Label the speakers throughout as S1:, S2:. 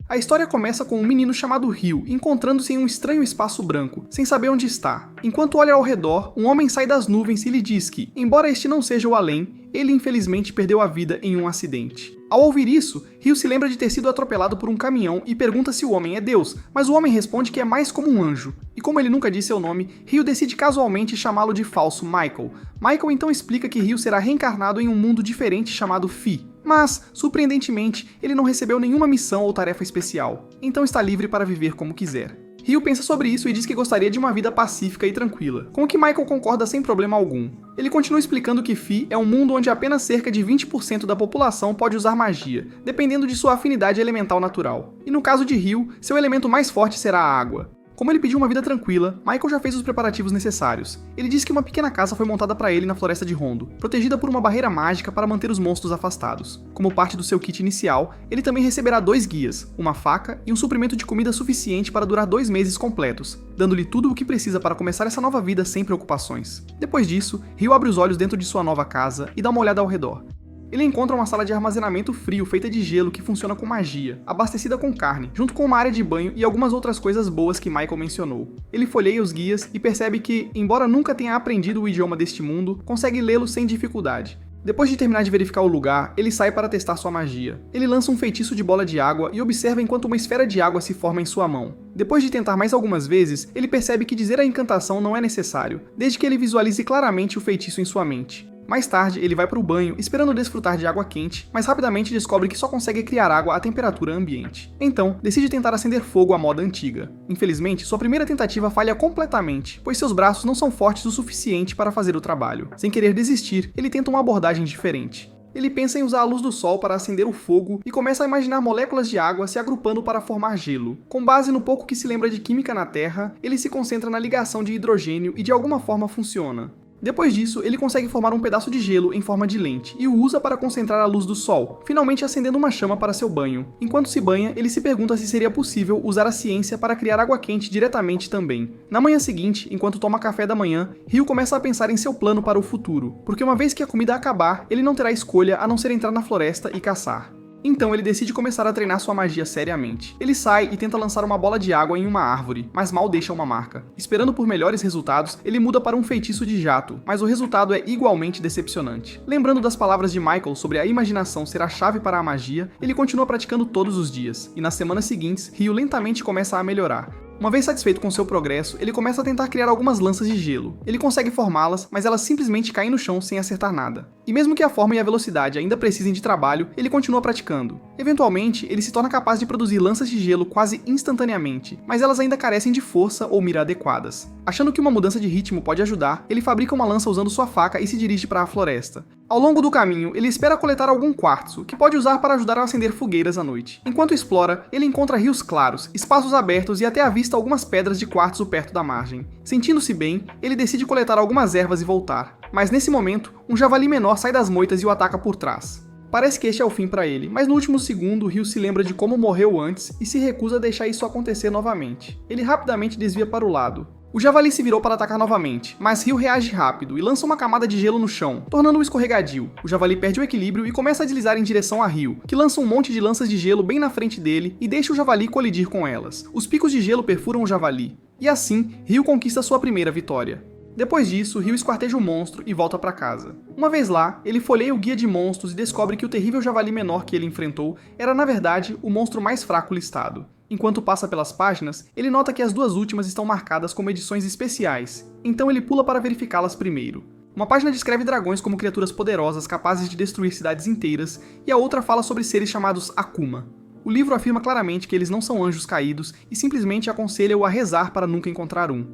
S1: A história começa com um menino chamado Ryu encontrando-se em um estranho espaço branco, sem saber onde está. Enquanto olha ao redor, um homem sai das nuvens e lhe diz que, embora este não seja o além, ele infelizmente perdeu a vida em um acidente. Ao ouvir isso, Ryu se lembra de ter sido atropelado por um caminhão e pergunta se o homem é Deus, mas o homem responde que é mais como um anjo. E como ele nunca disse seu nome, Ryu decide casualmente chamá-lo de falso Michael. Michael então explica que Ryu será reencarnado em um mundo diferente chamado Fi. Mas, surpreendentemente, ele não recebeu nenhuma missão ou tarefa especial, então está livre para viver como quiser. Ryu pensa sobre isso e diz que gostaria de uma vida pacífica e tranquila, com o que Michael concorda sem problema algum. Ele continua explicando que Fi é um mundo onde apenas cerca de 20% da população pode usar magia, dependendo de sua afinidade elemental natural. E no caso de Ryu, seu elemento mais forte será a água. Como ele pediu uma vida tranquila, Michael já fez os preparativos necessários. Ele disse que uma pequena casa foi montada para ele na floresta de Hondo, protegida por uma barreira mágica para manter os monstros afastados. Como parte do seu kit inicial, ele também receberá 2 guias, uma faca e um suprimento de comida suficiente para durar 2 meses completos, dando-lhe tudo o que precisa para começar essa nova vida sem preocupações. Depois disso, Ryu abre os olhos dentro de sua nova casa e dá uma olhada ao redor. Ele encontra uma sala de armazenamento frio feita de gelo que funciona com magia, abastecida com carne, junto com uma área de banho e algumas outras coisas boas que Michael mencionou. Ele folheia os guias e percebe que, embora nunca tenha aprendido o idioma deste mundo, consegue lê-lo sem dificuldade. Depois de terminar de verificar o lugar, ele sai para testar sua magia. Ele lança um feitiço de bola de água e observa enquanto uma esfera de água se forma em sua mão. Depois de tentar mais algumas vezes, ele percebe que dizer a encantação não é necessário, desde que ele visualize claramente o feitiço em sua mente. Mais tarde, ele vai para o banho, esperando desfrutar de água quente, mas rapidamente descobre que só consegue criar água à temperatura ambiente. Então, decide tentar acender fogo à moda antiga. Infelizmente, sua primeira tentativa falha completamente, pois seus braços não são fortes o suficiente para fazer o trabalho. Sem querer desistir, ele tenta uma abordagem diferente. Ele pensa em usar a luz do sol para acender o fogo e começa a imaginar moléculas de água se agrupando para formar gelo. Com base no pouco que se lembra de química na Terra, ele se concentra na ligação de hidrogênio e de alguma forma funciona. Depois disso, ele consegue formar um pedaço de gelo em forma de lente e o usa para concentrar a luz do sol, finalmente acendendo uma chama para seu banho. Enquanto se banha, ele se pergunta se seria possível usar a ciência para criar água quente diretamente também. Na manhã seguinte, enquanto toma café da manhã, Ryu começa a pensar em seu plano para o futuro, porque uma vez que a comida acabar, ele não terá escolha a não ser entrar na floresta e caçar. Então ele decide começar a treinar sua magia seriamente. Ele sai e tenta lançar uma bola de água em uma árvore, mas mal deixa uma marca. Esperando por melhores resultados, ele muda para um feitiço de jato, mas o resultado é igualmente decepcionante. Lembrando das palavras de Michael sobre a imaginação ser a chave para a magia, ele continua praticando todos os dias, e nas semanas seguintes, Ryu lentamente começa a melhorar. Uma vez satisfeito com seu progresso, ele começa a tentar criar algumas lanças de gelo. Ele consegue formá-las, mas elas simplesmente caem no chão sem acertar nada. E mesmo que a forma e a velocidade ainda precisem de trabalho, ele continua praticando. Eventualmente, ele se torna capaz de produzir lanças de gelo quase instantaneamente, mas elas ainda carecem de força ou mira adequadas. Achando que uma mudança de ritmo pode ajudar, ele fabrica uma lança usando sua faca e se dirige para a floresta. Ao longo do caminho, ele espera coletar algum quartzo, que pode usar para ajudar a acender fogueiras à noite. Enquanto explora, ele encontra rios claros, espaços abertos e até avista algumas pedras de quartzo perto da margem. Sentindo-se bem, ele decide coletar algumas ervas e voltar. Mas nesse momento, um javali menor sai das moitas e o ataca por trás. Parece que este é o fim para ele, mas no último segundo, Ryu se lembra de como morreu antes e se recusa a deixar isso acontecer novamente. Ele rapidamente desvia para o lado. O javali se virou para atacar novamente, mas Ryu reage rápido e lança uma camada de gelo no chão, tornando-o escorregadio. O javali perde o equilíbrio e começa a deslizar em direção a Ryu, que lança um monte de lanças de gelo bem na frente dele e deixa o javali colidir com elas. Os picos de gelo perfuram o javali. E assim, Ryu conquista sua primeira vitória. Depois disso, Ryu esquarteja o monstro e volta para casa. Uma vez lá, ele folheia o guia de monstros e descobre que o terrível javali menor que ele enfrentou era, na verdade, o monstro mais fraco listado. Enquanto passa pelas páginas, ele nota que as 2 últimas estão marcadas como edições especiais, então ele pula para verificá-las primeiro. Uma página descreve dragões como criaturas poderosas capazes de destruir cidades inteiras, e a outra fala sobre seres chamados Akuma. O livro afirma claramente que eles não são anjos caídos e simplesmente aconselha-o a rezar para nunca encontrar um.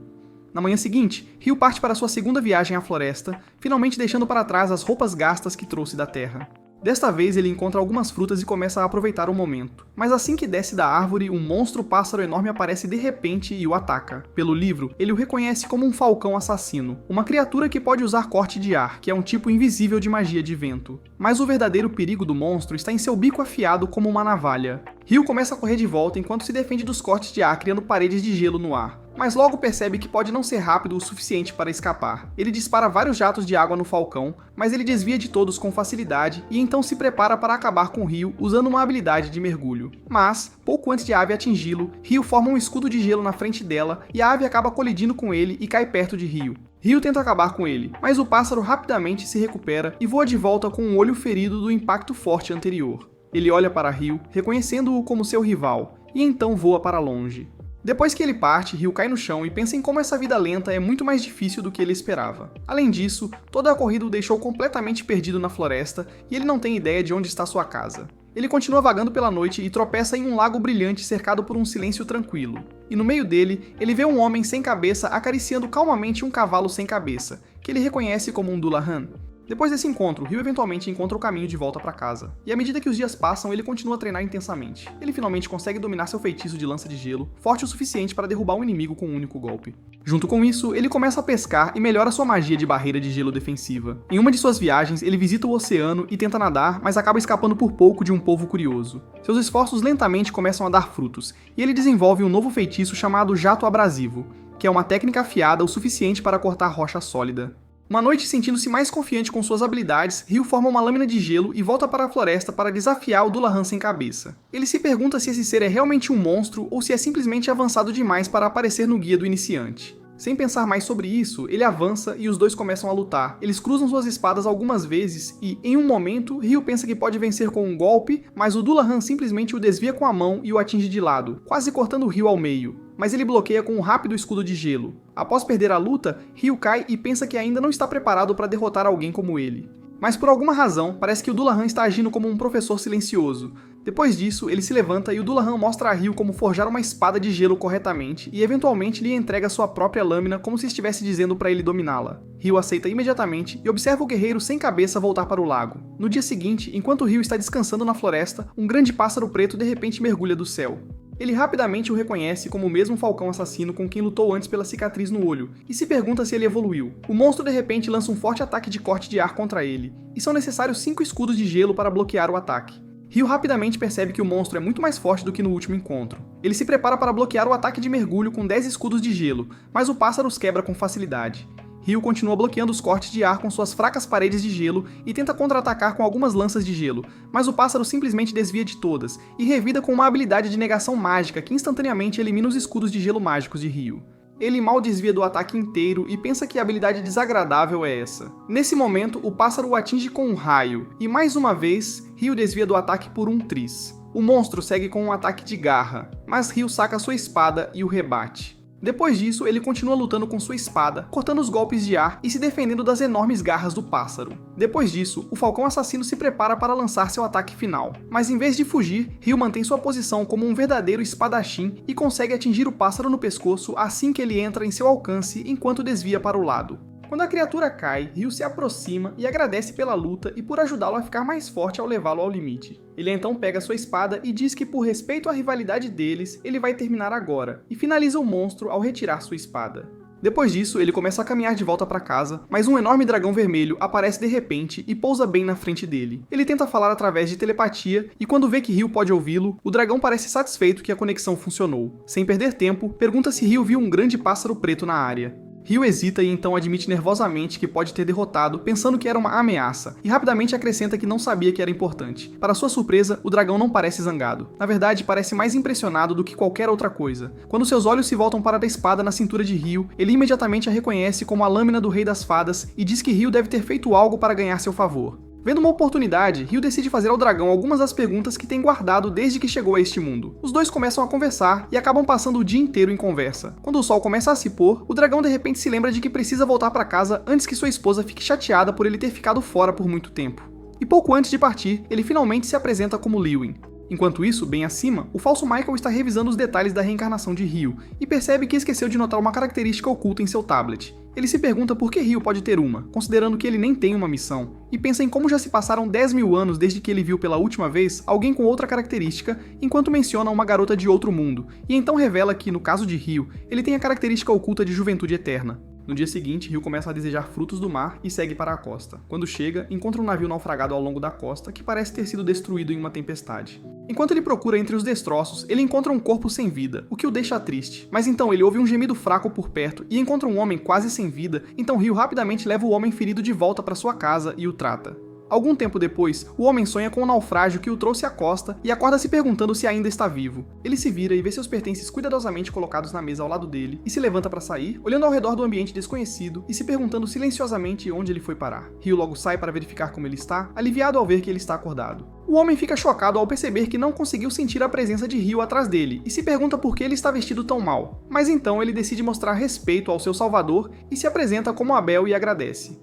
S1: Na manhã seguinte, Ryu parte para sua segunda viagem à floresta, finalmente deixando para trás as roupas gastas que trouxe da terra. Desta vez ele encontra algumas frutas e começa a aproveitar o momento. Mas assim que desce da árvore, um monstro-pássaro enorme aparece de repente e o ataca. Pelo livro, ele o reconhece como um falcão assassino, uma criatura que pode usar corte de ar, que é um tipo invisível de magia de vento. Mas o verdadeiro perigo do monstro está em seu bico afiado como uma navalha. Ryu começa a correr de volta enquanto se defende dos cortes de ar criando paredes de gelo no ar. mas logo percebe que pode não ser rápido o suficiente para escapar. Ele dispara vários jatos de água no Falcão, mas ele desvia de todos com facilidade e então se prepara para acabar com Ryu usando uma habilidade de mergulho. Mas, pouco antes de a ave atingi-lo, Ryu forma um escudo de gelo na frente dela e a ave acaba colidindo com ele e cai perto de Ryu. Ryu tenta acabar com ele, mas o pássaro rapidamente se recupera e voa de volta com um olho ferido do impacto forte anterior. Ele olha para Ryu, reconhecendo-o como seu rival, e então voa para longe. Depois que ele parte, Ryu cai no chão e pensa em como essa vida lenta é muito mais difícil do que ele esperava. Além disso, toda a corrida o deixou completamente perdido na floresta e ele não tem ideia de onde está sua casa. Ele continua vagando pela noite e tropeça em um lago brilhante cercado por um silêncio tranquilo. E no meio dele, ele vê um homem sem cabeça acariciando calmamente um cavalo sem cabeça, que ele reconhece como um Dullahan. Depois desse encontro, Ryu eventualmente encontra o caminho de volta para casa. E à medida que os dias passam, ele continua a treinar intensamente. Ele finalmente consegue dominar seu feitiço de lança de gelo, forte o suficiente para derrubar um inimigo com um único golpe. Junto com isso, ele começa a pescar e melhora sua magia de barreira de gelo defensiva. Em uma de suas viagens, ele visita o oceano e tenta nadar, mas acaba escapando por pouco de um povo curioso. Seus esforços lentamente começam a dar frutos, e ele desenvolve um novo feitiço chamado Jato Abrasivo, que é uma técnica afiada o suficiente para cortar rocha sólida. Uma noite, sentindo-se mais confiante com suas habilidades, Ryu forma uma lâmina de gelo e volta para a floresta para desafiar o Dullahan sem cabeça. Ele se pergunta se esse ser é realmente um monstro ou se é simplesmente avançado demais para aparecer no guia do iniciante. Sem pensar mais sobre isso, ele avança e os dois começam a lutar. Eles cruzam suas espadas algumas vezes e, em um momento, Ryu pensa que pode vencer com um golpe, mas o Dullahan simplesmente o desvia com a mão e o atinge de lado, quase cortando Ryu ao meio. Mas ele bloqueia com um rápido escudo de gelo. Após perder a luta, Ryu cai e pensa que ainda não está preparado para derrotar alguém como ele. Mas por alguma razão, parece que o Dullahan está agindo como um professor silencioso. Depois disso, ele se levanta e o Dullahan mostra a Ryu como forjar uma espada de gelo corretamente e eventualmente lhe entrega sua própria lâmina como se estivesse dizendo para ele dominá-la. Ryu aceita imediatamente e observa o guerreiro sem cabeça voltar para o lago. No dia seguinte, enquanto Ryu está descansando na floresta, um grande pássaro preto de repente mergulha do céu. Ele rapidamente o reconhece como o mesmo Falcão assassino com quem lutou antes pela cicatriz no olho, e se pergunta se ele evoluiu. O monstro de repente lança um forte ataque de corte de ar contra ele, e são necessários 5 escudos de gelo para bloquear o ataque. Ryu rapidamente percebe que o monstro é muito mais forte do que no último encontro. Ele se prepara para bloquear o ataque de mergulho com 10 escudos de gelo, mas o pássaro os quebra com facilidade. Ryu continua bloqueando os cortes de ar com suas fracas paredes de gelo e tenta contra-atacar com algumas lanças de gelo, mas o pássaro simplesmente desvia de todas, e revida com uma habilidade de negação mágica que instantaneamente elimina os escudos de gelo mágicos de Ryu. Ele mal desvia do ataque inteiro e pensa que a habilidade desagradável é essa. Nesse momento, o pássaro o atinge com um raio, e mais uma vez, Ryu desvia do ataque por um tris. O monstro segue com um ataque de garra, mas Ryu saca sua espada e o rebate. Depois disso, ele continua lutando com sua espada, cortando os golpes de ar e se defendendo das enormes garras do pássaro. Depois disso, o Falcão Assassino se prepara para lançar seu ataque final, mas em vez de fugir, Ryu mantém sua posição como um verdadeiro espadachim e consegue atingir o pássaro no pescoço assim que ele entra em seu alcance enquanto desvia para o lado. Quando a criatura cai, Ryu se aproxima e agradece pela luta e por ajudá-lo a ficar mais forte ao levá-lo ao limite. Ele então pega sua espada e diz que por respeito à rivalidade deles, ele vai terminar agora, e finaliza o monstro ao retirar sua espada. Depois disso, ele começa a caminhar de volta para casa, mas um enorme dragão vermelho aparece de repente e pousa bem na frente dele. Ele tenta falar através de telepatia, e quando vê que Ryu pode ouvi-lo, o dragão parece satisfeito que a conexão funcionou. Sem perder tempo, pergunta se Ryu viu um grande pássaro preto na área. Ryu hesita e então admite nervosamente que pode ter derrotado, pensando que era uma ameaça, e rapidamente acrescenta que não sabia que era importante. Para sua surpresa, o dragão não parece zangado. Na verdade, parece mais impressionado do que qualquer outra coisa. Quando seus olhos se voltam para a espada na cintura de Ryu, ele imediatamente a reconhece como a lâmina do Rei das Fadas e diz que Ryu deve ter feito algo para ganhar seu favor. Vendo uma oportunidade, Ryu decide fazer ao dragão algumas das perguntas que tem guardado desde que chegou a este mundo. Os dois começam a conversar e acabam passando o dia inteiro em conversa. Quando o sol começa a se pôr, o dragão de repente se lembra de que precisa voltar para casa antes que sua esposa fique chateada por ele ter ficado fora por muito tempo. E pouco antes de partir, ele finalmente se apresenta como Lewin. Enquanto isso, bem acima, o falso Michael está revisando os detalhes da reencarnação de Ryu e percebe que esqueceu de notar uma característica oculta em seu tablet. Ele se pergunta por que Ryu pode ter uma, considerando que ele nem tem uma missão, e pensa em como já se passaram 10.000 anos desde que ele viu pela última vez alguém com outra característica, enquanto menciona uma garota de outro mundo, e então revela que, no caso de Ryu, ele tem a característica oculta de juventude eterna. No dia seguinte, Rio começa a desejar frutos do mar e segue para a costa. Quando chega, encontra um navio naufragado ao longo da costa que parece ter sido destruído em uma tempestade. Enquanto ele procura entre os destroços, ele encontra um corpo sem vida, o que o deixa triste. Mas então ele ouve um gemido fraco por perto e encontra um homem quase sem vida, então Rio rapidamente leva o homem ferido de volta para sua casa e o trata. Algum tempo depois, o homem sonha com um naufrágio que o trouxe à costa e acorda se perguntando se ainda está vivo. Ele se vira e vê seus pertences cuidadosamente colocados na mesa ao lado dele e se levanta para sair, olhando ao redor do ambiente desconhecido e se perguntando silenciosamente onde ele foi parar. Rio logo sai para verificar como ele está, aliviado ao ver que ele está acordado. O homem fica chocado ao perceber que não conseguiu sentir a presença de Rio atrás dele e se pergunta por que ele está vestido tão mal. Mas então ele decide mostrar respeito ao seu salvador e se apresenta como Abel e agradece.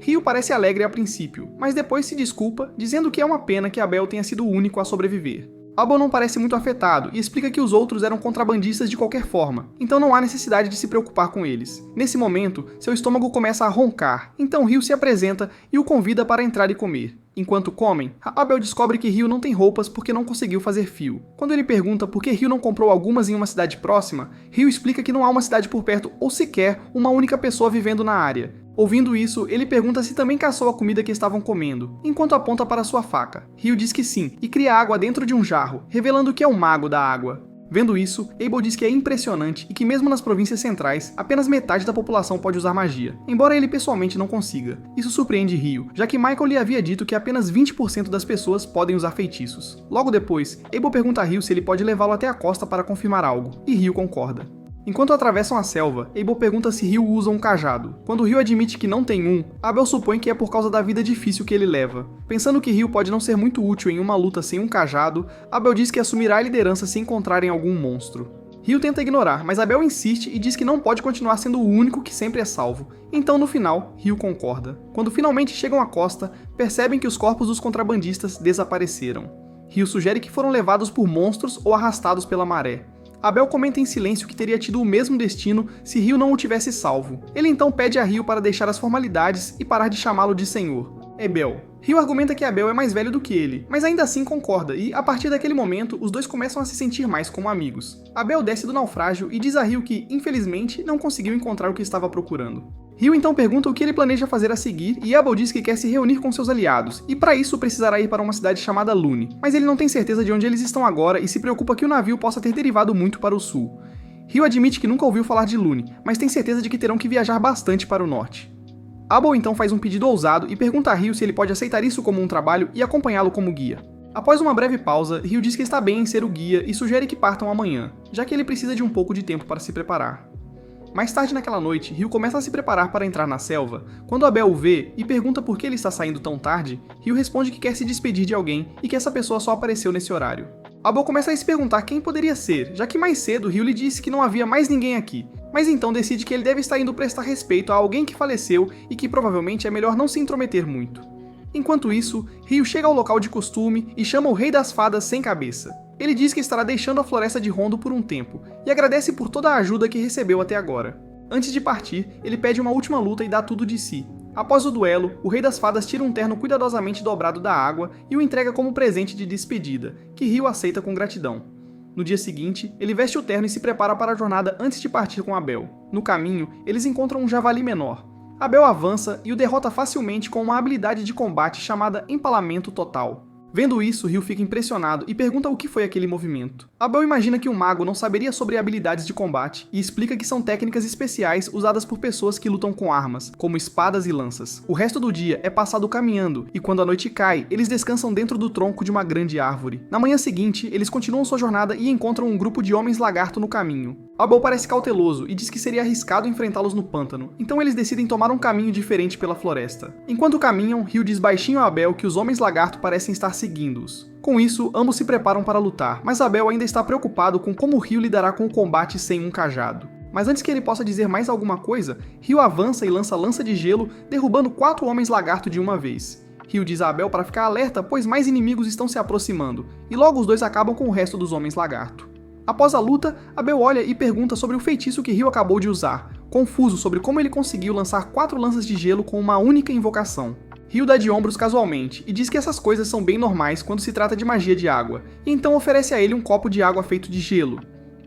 S1: Rio parece alegre a princípio, mas depois se desculpa, dizendo que é uma pena que Abel tenha sido o único a sobreviver. Abel não parece muito afetado e explica que os outros eram contrabandistas de qualquer forma, então não há necessidade de se preocupar com eles. Nesse momento, seu estômago começa a roncar, então Rio se apresenta e o convida para entrar e comer. Enquanto comem, Abel descobre que Rio não tem roupas porque não conseguiu fazer fio. Quando ele pergunta por que Rio não comprou algumas em uma cidade próxima, Rio explica que não há uma cidade por perto ou sequer uma única pessoa vivendo na área. Ouvindo isso, ele pergunta se também caçou a comida que estavam comendo, enquanto aponta para sua faca. Rio diz que sim, e cria água dentro de um jarro, revelando que é um mago da água. Vendo isso, Abel diz que é impressionante e que mesmo nas províncias centrais, apenas metade da população pode usar magia, embora ele pessoalmente não consiga. Isso surpreende Rio, já que Michael lhe havia dito que apenas 20% das pessoas podem usar feitiços. Logo depois, Abel pergunta a Rio se ele pode levá-lo até a costa para confirmar algo, e Rio concorda. Enquanto atravessam a selva, Abel pergunta se Rio usa um cajado. Quando Rio admite que não tem um, Abel supõe que é por causa da vida difícil que ele leva. Pensando que Rio pode não ser muito útil em uma luta sem um cajado, Abel diz que assumirá a liderança se encontrarem algum monstro. Rio tenta ignorar, mas Abel insiste e diz que não pode continuar sendo o único que sempre é salvo. Então, no final, Rio concorda. Quando finalmente chegam à costa, percebem que os corpos dos contrabandistas desapareceram. Rio sugere que foram levados por monstros ou arrastados pela maré. Abel comenta em silêncio que teria tido o mesmo destino se Rio não o tivesse salvo. Ele então pede a Rio para deixar as formalidades e parar de chamá-lo de senhor. Abel. Rio argumenta que Abel é mais velho do que ele, mas ainda assim concorda e, a partir daquele momento, os dois começam a se sentir mais como amigos. Abel desce do naufrágio e diz a Rio que, infelizmente, não conseguiu encontrar o que estava procurando. Rio então pergunta o que ele planeja fazer a seguir e Abel diz que quer se reunir com seus aliados, e para isso precisará ir para uma cidade chamada Lune, mas ele não tem certeza de onde eles estão agora e se preocupa que o navio possa ter derivado muito para o sul. Rio admite que nunca ouviu falar de Lune, mas tem certeza de que terão que viajar bastante para o norte. Abel então faz um pedido ousado e pergunta a Rio se ele pode aceitar isso como um trabalho e acompanhá-lo como guia. Após uma breve pausa, Rio diz que está bem em ser o guia e sugere que partam amanhã, já que ele precisa de um pouco de tempo para se preparar. Mais tarde naquela noite, Rio começa a se preparar para entrar na selva. Quando Abel o vê e pergunta por que ele está saindo tão tarde, Rio responde que quer se despedir de alguém e que essa pessoa só apareceu nesse horário. Abel começa a se perguntar quem poderia ser, já que mais cedo Rio lhe disse que não havia mais ninguém aqui, mas então decide que ele deve estar indo prestar respeito a alguém que faleceu e que provavelmente é melhor não se intrometer muito. Enquanto isso, Rio chega ao local de costume e chama o Rei das Fadas sem cabeça. Ele diz que estará deixando a floresta de Rondo por um tempo, e agradece por toda a ajuda que recebeu até agora. Antes de partir, ele pede uma última luta e dá tudo de si. Após o duelo, o Rei das Fadas tira um terno cuidadosamente dobrado da água e o entrega como presente de despedida, que Rio aceita com gratidão. No dia seguinte, ele veste o terno e se prepara para a jornada antes de partir com Abel. No caminho, eles encontram um javali menor. Abel avança e o derrota facilmente com uma habilidade de combate chamada Empalamento Total. Vendo isso, Rio fica impressionado e pergunta o que foi aquele movimento. Abel imagina que um mago não saberia sobre habilidades de combate e explica que são técnicas especiais usadas por pessoas que lutam com armas, como espadas e lanças. O resto do dia é passado caminhando e quando a noite cai, eles descansam dentro do tronco de uma grande árvore. Na manhã seguinte, eles continuam sua jornada e encontram um grupo de homens lagarto no caminho. Abel parece cauteloso e diz que seria arriscado enfrentá-los no pântano, então eles decidem tomar um caminho diferente pela floresta. Enquanto caminham, Rio diz baixinho a Abel que os homens lagarto parecem estar seguindo-os. Com isso, ambos se preparam para lutar, mas Abel ainda está preocupado com como Rio lidará com o combate sem um cajado. Mas antes que ele possa dizer mais alguma coisa, Rio avança e lança lança de gelo, derrubando 4 homens lagarto de uma vez. Rio diz a Abel para ficar alerta, pois mais inimigos estão se aproximando, e logo os dois acabam com o resto dos homens lagarto. Após a luta, Abel olha e pergunta sobre o feitiço que Rio acabou de usar, confuso sobre como ele conseguiu lançar 4 lanças de gelo com uma única invocação. Rio dá de ombros casualmente e diz que essas coisas são bem normais quando se trata de magia de água, e então oferece a ele um copo de água feito de gelo.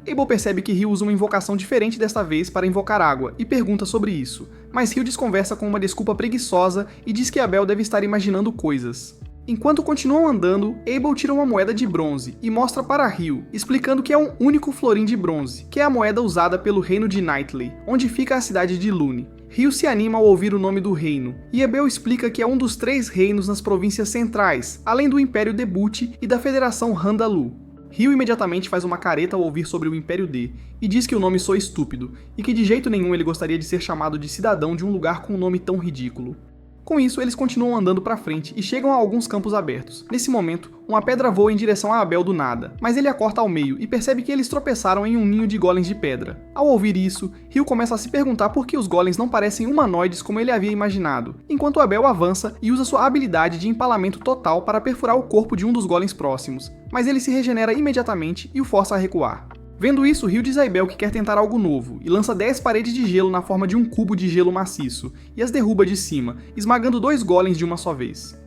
S1: Abel percebe que Rio usa uma invocação diferente desta vez para invocar água e pergunta sobre isso, mas Rio desconversa com uma desculpa preguiçosa e diz que Abel deve estar imaginando coisas. Enquanto continuam andando, Abel tira uma moeda de bronze e mostra para Rio, explicando que é um único florim de bronze, que é a moeda usada pelo reino de Nightley, onde fica a cidade de Lune. Rio se anima ao ouvir o nome do reino, e Abel explica que é um dos 3 reinos nas províncias centrais, além do Império Debut e da Federação Randalu. Rio imediatamente faz uma careta ao ouvir sobre o Império D, e diz que o nome soa estúpido, e que de jeito nenhum ele gostaria de ser chamado de cidadão de um lugar com um nome tão ridículo. Com isso, eles continuam andando para frente e chegam a alguns campos abertos. Nesse momento, uma pedra voa em direção a Abel do nada, mas ele a corta ao meio e percebe que eles tropeçaram em um ninho de golems de pedra. Ao ouvir isso, Rio começa a se perguntar por que os golems não parecem humanoides como ele havia imaginado, enquanto Abel avança e usa sua habilidade de empalamento total para perfurar o corpo de um dos golems próximos, mas ele se regenera imediatamente e o força a recuar. Vendo isso, Rio diz a Abel que quer tentar algo novo, e lança 10 paredes de gelo na forma de um cubo de gelo maciço, e as derruba de cima, esmagando 2 golems de uma só vez.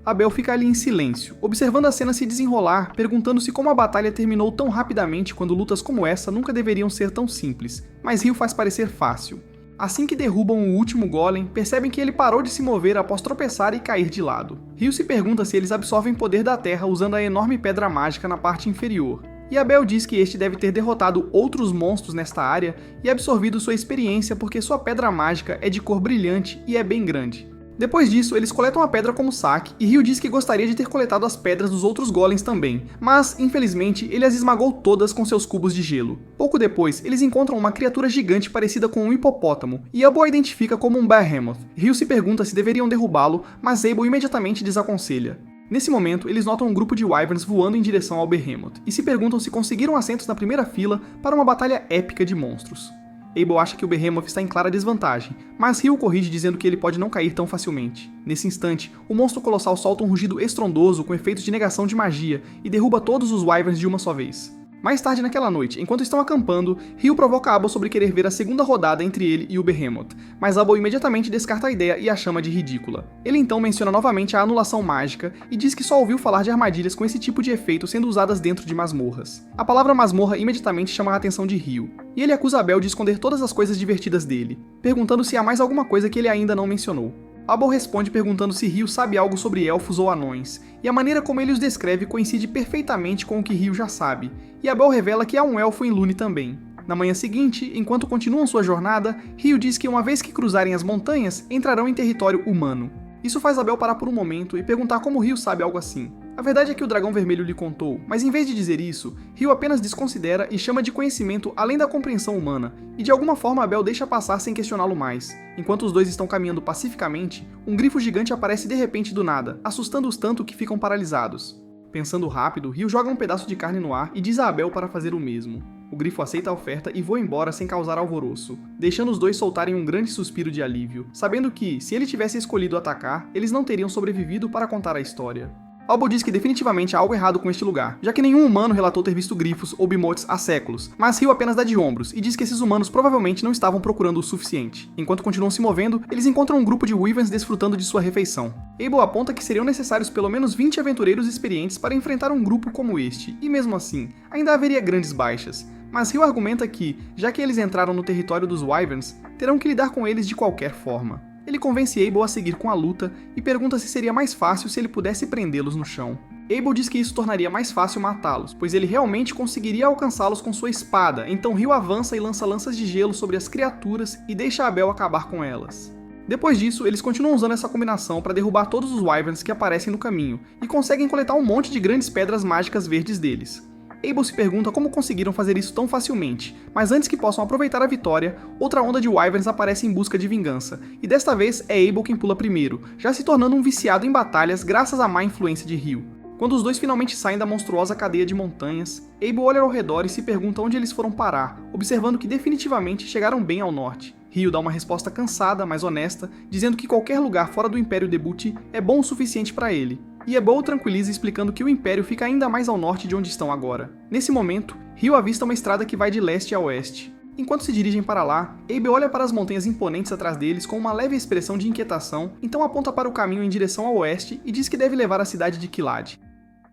S1: Abel fica ali em silêncio, observando a cena se desenrolar, perguntando-se como a batalha terminou tão rapidamente quando lutas como essa nunca deveriam ser tão simples, mas Rio faz parecer fácil. Assim que derrubam o último golem, percebem que ele parou de se mover após tropeçar e cair de lado. Rio se pergunta se eles absorvem poder da Terra usando a enorme pedra mágica na parte inferior. E Abel diz que este deve ter derrotado outros monstros nesta área e absorvido sua experiência porque sua pedra mágica é de cor brilhante e é bem grande. Depois disso, eles coletam a pedra como saque, e Rio diz que gostaria de ter coletado as pedras dos outros golems também, mas, infelizmente, ele as esmagou todas com seus cubos de gelo. Pouco depois, eles encontram uma criatura gigante parecida com um hipopótamo, e Abel a identifica como um Behemoth. Rio se pergunta se deveriam derrubá-lo, mas Abel imediatamente desaconselha. Nesse momento, eles notam um grupo de wyverns voando em direção ao Behemoth, e se perguntam se conseguiram assentos na primeira fila para uma batalha épica de monstros. Abel acha que o Behemoth está em clara desvantagem, mas Rio o corrige dizendo que ele pode não cair tão facilmente. Nesse instante, o monstro colossal solta um rugido estrondoso com efeitos de negação de magia e derruba todos os wyverns de uma só vez. Mais tarde naquela noite, enquanto estão acampando, Rio provoca Abel sobre querer ver a segunda rodada entre ele e o Behemoth, mas Abel imediatamente descarta a ideia e a chama de ridícula. Ele então menciona novamente a anulação mágica e diz que só ouviu falar de armadilhas com esse tipo de efeito sendo usadas dentro de masmorras. A palavra masmorra imediatamente chama a atenção de Rio, e ele acusa Abel de esconder todas as coisas divertidas dele, perguntando se há mais alguma coisa que ele ainda não mencionou. Abel responde perguntando se Rio sabe algo sobre elfos ou anões, e a maneira como ele os descreve coincide perfeitamente com o que Rio já sabe, e Abel revela que há um elfo em Lune também. Na manhã seguinte, enquanto continuam sua jornada, Rio diz que uma vez que cruzarem as montanhas, entrarão em território humano. Isso faz Abel parar por um momento e perguntar como Rio sabe algo assim. A verdade é que o dragão vermelho lhe contou, mas em vez de dizer isso, Rio apenas desconsidera e chama de conhecimento além da compreensão humana, e de alguma forma Abel deixa passar sem questioná-lo mais. Enquanto os dois estão caminhando pacificamente, um grifo gigante aparece de repente do nada, assustando-os tanto que ficam paralisados. Pensando rápido, Rio joga um pedaço de carne no ar e diz a Abel para fazer o mesmo. O grifo aceita a oferta e voa embora sem causar alvoroço, deixando os dois soltarem um grande suspiro de alívio, sabendo que, se ele tivesse escolhido atacar, eles não teriam sobrevivido para contar a história. Abel diz que definitivamente há algo errado com este lugar, já que nenhum humano relatou ter visto grifos ou behemoths há séculos, mas Rio apenas dá de ombros e diz que esses humanos provavelmente não estavam procurando o suficiente. Enquanto continuam se movendo, eles encontram um grupo de wyverns desfrutando de sua refeição. Abel aponta que seriam necessários pelo menos 20 aventureiros experientes para enfrentar um grupo como este, e mesmo assim, ainda haveria grandes baixas. Mas Rio argumenta que, já que eles entraram no território dos wyverns, terão que lidar com eles de qualquer forma. Ele convence Abel a seguir com a luta e pergunta se seria mais fácil se ele pudesse prendê-los no chão. Abel diz que isso tornaria mais fácil matá-los, pois ele realmente conseguiria alcançá-los com sua espada, então Rio avança e lança lanças de gelo sobre as criaturas e deixa Abel acabar com elas. Depois disso, eles continuam usando essa combinação para derrubar todos os wyverns que aparecem no caminho, e conseguem coletar um monte de grandes pedras mágicas verdes deles. Abel se pergunta como conseguiram fazer isso tão facilmente, mas antes que possam aproveitar a vitória, outra onda de wyverns aparece em busca de vingança, e desta vez é Abel quem pula primeiro, já se tornando um viciado em batalhas graças à má influência de Rio. Quando os dois finalmente saem da monstruosa cadeia de montanhas, Abel olha ao redor e se pergunta onde eles foram parar, observando que definitivamente chegaram bem ao norte. Rio dá uma resposta cansada, mas honesta, dizendo que qualquer lugar fora do Império Debut é bom o suficiente para ele. E Abel o tranquiliza explicando que o Império fica ainda mais ao norte de onde estão agora. Nesse momento, Rio avista uma estrada que vai de leste a oeste. Enquanto se dirigem para lá, Abel olha para as montanhas imponentes atrás deles com uma leve expressão de inquietação, então aponta para o caminho em direção ao oeste e diz que deve levar à cidade de Kilad.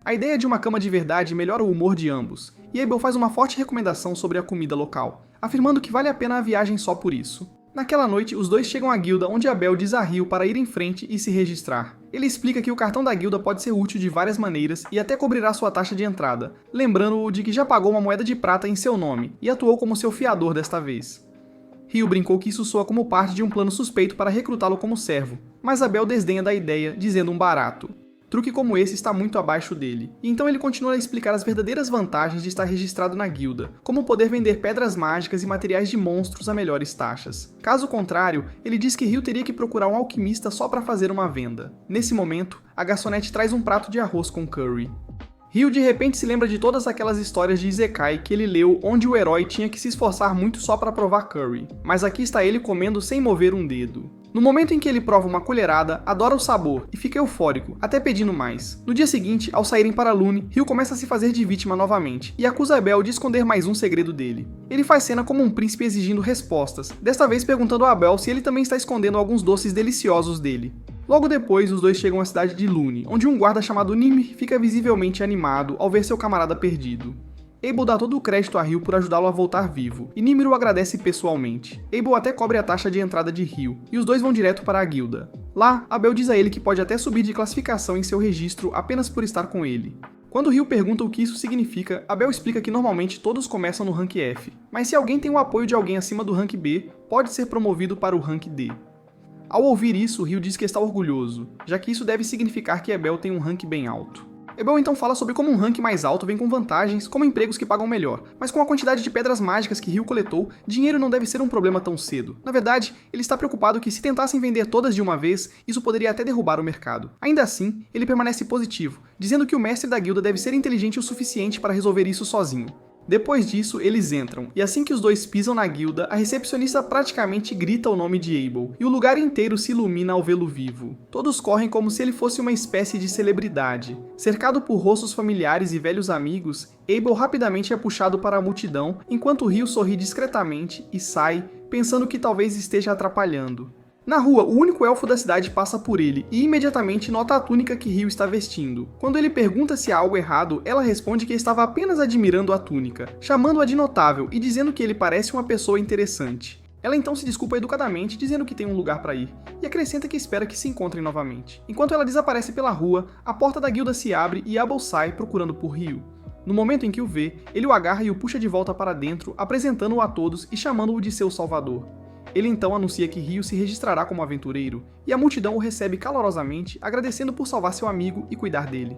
S1: A ideia de uma cama de verdade melhora o humor de ambos, e Abel faz uma forte recomendação sobre a comida local, afirmando que vale a pena a viagem só por isso. Naquela noite, os dois chegam à guilda onde Abel diz a Rio para ir em frente e se registrar. Ele explica que o cartão da guilda pode ser útil de várias maneiras e até cobrirá sua taxa de entrada, lembrando-o de que já pagou uma moeda de prata em seu nome e atuou como seu fiador desta vez. Rio brincou que isso soa como parte de um plano suspeito para recrutá-lo como servo, mas Abel desdenha da ideia, dizendo um barato. Truque como esse está muito abaixo dele, e então ele continua a explicar as verdadeiras vantagens de estar registrado na guilda, como poder vender pedras mágicas e materiais de monstros a melhores taxas. Caso contrário, ele diz que Rio teria que procurar um alquimista só para fazer uma venda. Nesse momento, a garçonete traz um prato de arroz com curry. Rio de repente se lembra de todas aquelas histórias de Isekai que ele leu onde o herói tinha que se esforçar muito só para provar curry, mas aqui está ele comendo sem mover um dedo. No momento em que ele prova uma colherada, adora o sabor e fica eufórico, até pedindo mais. No dia seguinte, ao saírem para Lune, Rio começa a se fazer de vítima novamente e acusa Abel de esconder mais um segredo dele. Ele faz cena como um príncipe exigindo respostas, desta vez perguntando a Abel se ele também está escondendo alguns doces deliciosos dele. Logo depois, os dois chegam à cidade de Lune, onde um guarda chamado Nimir fica visivelmente animado ao ver seu camarada perdido. Abel dá todo o crédito a Rio por ajudá-lo a voltar vivo, e Nimir o agradece pessoalmente. Abel até cobre a taxa de entrada de Rio, e os dois vão direto para a guilda. Lá, Abel diz a ele que pode até subir de classificação em seu registro apenas por estar com ele. Quando Rio pergunta o que isso significa, Abel explica que normalmente todos começam no rank F, mas se alguém tem o apoio de alguém acima do rank B, pode ser promovido para o rank D. Ao ouvir isso, Rio diz que está orgulhoso, já que isso deve significar que Abel tem um rank bem alto. Abel então fala sobre como um rank mais alto vem com vantagens, como empregos que pagam melhor, mas com a quantidade de pedras mágicas que Rio coletou, dinheiro não deve ser um problema tão cedo. Na verdade, ele está preocupado que se tentassem vender todas de uma vez, isso poderia até derrubar o mercado. Ainda assim, ele permanece positivo, dizendo que o mestre da guilda deve ser inteligente o suficiente para resolver isso sozinho. Depois disso, eles entram, e assim que os dois pisam na guilda, a recepcionista praticamente grita o nome de Abel, e o lugar inteiro se ilumina ao vê-lo vivo. Todos correm como se ele fosse uma espécie de celebridade. Cercado por rostos familiares e velhos amigos, Abel rapidamente é puxado para a multidão, enquanto Rio sorri discretamente e sai, pensando que talvez esteja atrapalhando. Na rua, o único elfo da cidade passa por ele e imediatamente nota a túnica que Rio está vestindo. Quando ele pergunta se há algo errado, ela responde que estava apenas admirando a túnica, chamando-a de notável e dizendo que ele parece uma pessoa interessante. Ela então se desculpa educadamente, dizendo que tem um lugar para ir, e acrescenta que espera que se encontrem novamente. Enquanto ela desaparece pela rua, a porta da guilda se abre e Abel sai procurando por Rio. No momento em que o vê, ele o agarra e o puxa de volta para dentro, apresentando-o a todos e chamando-o de seu salvador. Ele então anuncia que Rio se registrará como aventureiro, e a multidão o recebe calorosamente, agradecendo por salvar seu amigo e cuidar dele.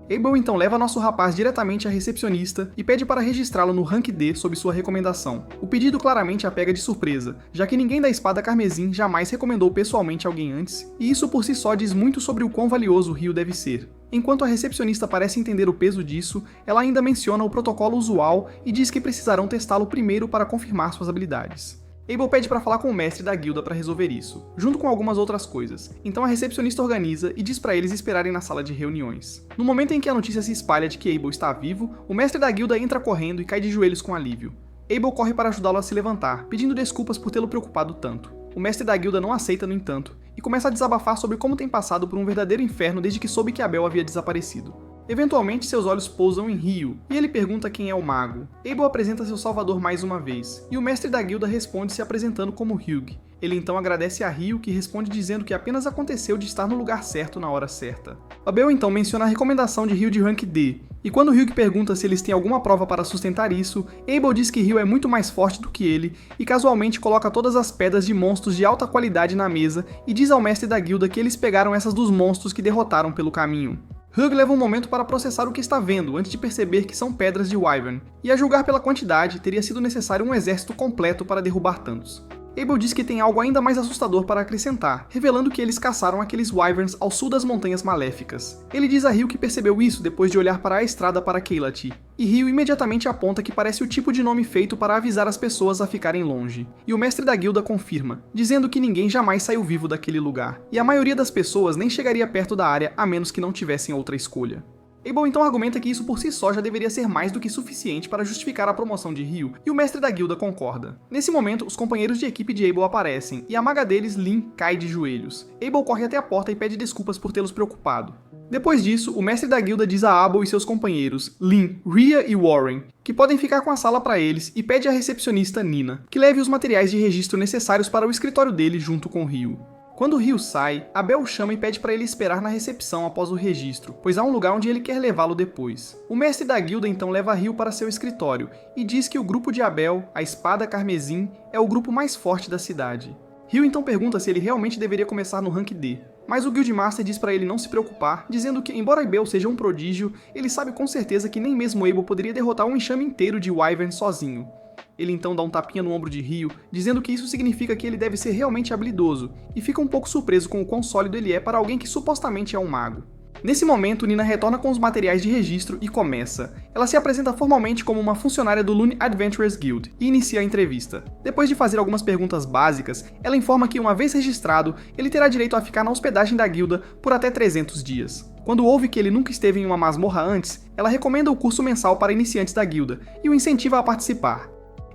S1: Abel então leva nosso rapaz diretamente à recepcionista e pede para registrá-lo no rank D sob sua recomendação. O pedido claramente a pega de surpresa, já que ninguém da Espada Carmesim jamais recomendou pessoalmente alguém antes, e isso por si só diz muito sobre o quão valioso Rio deve ser. Enquanto a recepcionista parece entender o peso disso, ela ainda menciona o protocolo usual e diz que precisarão testá-lo primeiro para confirmar suas habilidades. Abel pede para falar com o mestre da guilda para resolver isso, junto com algumas outras coisas. Então a recepcionista organiza e diz para eles esperarem na sala de reuniões. No momento em que a notícia se espalha de que Abel está vivo, o mestre da guilda entra correndo e cai de joelhos com alívio. Abel corre para ajudá-lo a se levantar, pedindo desculpas por tê-lo preocupado tanto. O mestre da guilda não aceita, no entanto, e começa a desabafar sobre como tem passado por um verdadeiro inferno desde que soube que Abel havia desaparecido. Eventualmente, seus olhos pousam em Rio, e ele pergunta quem é o mago. Abel apresenta seu salvador mais uma vez, e o mestre da guilda responde se apresentando como Hugh. Ele então agradece a Rio, que responde dizendo que apenas aconteceu de estar no lugar certo na hora certa. Abel então menciona a recomendação de Rio de rank D, e quando Hugh pergunta se eles têm alguma prova para sustentar isso, Abel diz que Rio é muito mais forte do que ele, e casualmente coloca todas as pedras de monstros de alta qualidade na mesa, e diz ao mestre da guilda que eles pegaram essas dos monstros que derrotaram pelo caminho. Hugh leva um momento para processar o que está vendo antes de perceber que são pedras de Wyvern, e a julgar pela quantidade, teria sido necessário um exército completo para derrubar tantos. Abel diz que tem algo ainda mais assustador para acrescentar, revelando que eles caçaram aqueles Wyverns ao sul das Montanhas Maléficas. Ele diz a Rio que percebeu isso depois de olhar para a estrada para Keilati, e Rio imediatamente aponta que parece o tipo de nome feito para avisar as pessoas a ficarem longe. E o mestre da guilda confirma, dizendo que ninguém jamais saiu vivo daquele lugar, e a maioria das pessoas nem chegaria perto da área a menos que não tivessem outra escolha. Abel então argumenta que isso por si só já deveria ser mais do que suficiente para justificar a promoção de Rio, e o mestre da guilda concorda. Nesse momento, os companheiros de equipe de Abel aparecem, e a maga deles, Lin, cai de joelhos. Abel corre até a porta e pede desculpas por tê-los preocupado. Depois disso, o mestre da guilda diz a Abel e seus companheiros, Lynn, Rhea e Warren, que podem ficar com a sala para eles e pede à recepcionista Nina que leve os materiais de registro necessários para o escritório dele junto com Ryu. Quando Ryu sai, Abel o chama e pede para ele esperar na recepção após o registro, pois há um lugar onde ele quer levá-lo depois. O mestre da guilda então leva Ryu para seu escritório e diz que o grupo de Abel, a Espada Carmesim, é o grupo mais forte da cidade. Ryu então pergunta se ele realmente deveria começar no rank D, mas o Guildmaster diz para ele não se preocupar, dizendo que, embora Abel seja um prodígio, ele sabe com certeza que nem mesmo Abel poderia derrotar um enxame inteiro de Wyvern sozinho. Ele então dá um tapinha no ombro de Ryu, dizendo que isso significa que ele deve ser realmente habilidoso, e fica um pouco surpreso com o quão sólido ele é para alguém que supostamente é um mago. Nesse momento, Nina retorna com os materiais de registro e começa. Ela se apresenta formalmente como uma funcionária do Lune Adventurers Guild e inicia a entrevista. Depois de fazer algumas perguntas básicas, ela informa que, uma vez registrado, ele terá direito a ficar na hospedagem da guilda por até 300 dias. Quando ouve que ele nunca esteve em uma masmorra antes, ela recomenda o curso mensal para iniciantes da guilda e o incentiva a participar.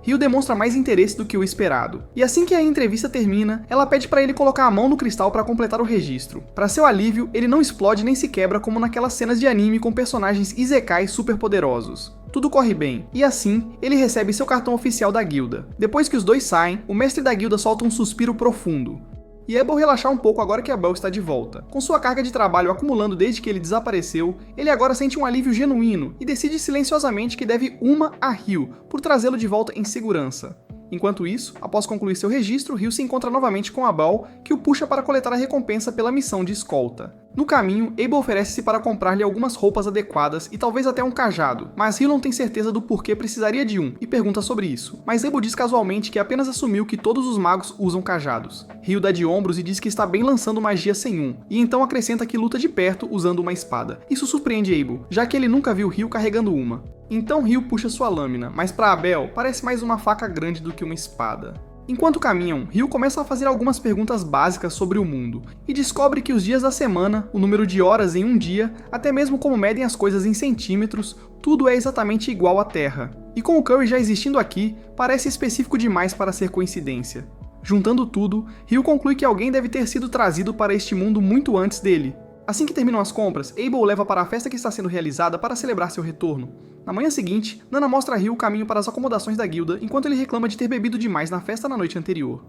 S1: Ryu demonstra mais interesse do que o esperado, e assim que a entrevista termina, ela pede para ele colocar a mão no cristal para completar o registro. Para seu alívio, ele não explode nem se quebra como naquelas cenas de anime com personagens isekais superpoderosos. Tudo corre bem, e assim, ele recebe seu cartão oficial da guilda. Depois que os dois saem, o mestre da guilda solta um suspiro profundo. E é bom relaxar um pouco agora que Abel está de volta. Com sua carga de trabalho acumulando desde que ele desapareceu, ele agora sente um alívio genuíno e decide silenciosamente que deve uma a Ryu, por trazê-lo de volta em segurança. Enquanto isso, após concluir seu registro, Ryu se encontra novamente com Abel, que o puxa para coletar a recompensa pela missão de escolta. No caminho, Abel oferece-se para comprar-lhe algumas roupas adequadas e talvez até um cajado, mas Ryu não tem certeza do porquê precisaria de um e pergunta sobre isso. Mas Abel diz casualmente que apenas assumiu que todos os magos usam cajados. Ryu dá de ombros e diz que está bem lançando magia sem um, e então acrescenta que luta de perto usando uma espada. Isso surpreende Abel, já que ele nunca viu Ryu carregando uma. Então Ryu puxa sua lâmina, mas para Abel parece mais uma faca grande do que uma espada. Enquanto caminham, Ryu começa a fazer algumas perguntas básicas sobre o mundo, e descobre que os dias da semana, o número de horas em um dia, até mesmo como medem as coisas em centímetros, tudo é exatamente igual à Terra. E com o Curry já existindo aqui, parece específico demais para ser coincidência. Juntando tudo, Ryu conclui que alguém deve ter sido trazido para este mundo muito antes dele. Assim que terminam as compras, Abel o leva para a festa que está sendo realizada para celebrar seu retorno. Na manhã seguinte, Nana mostra a Ryu o caminho para as acomodações da guilda enquanto ele reclama de ter bebido demais na festa na noite anterior.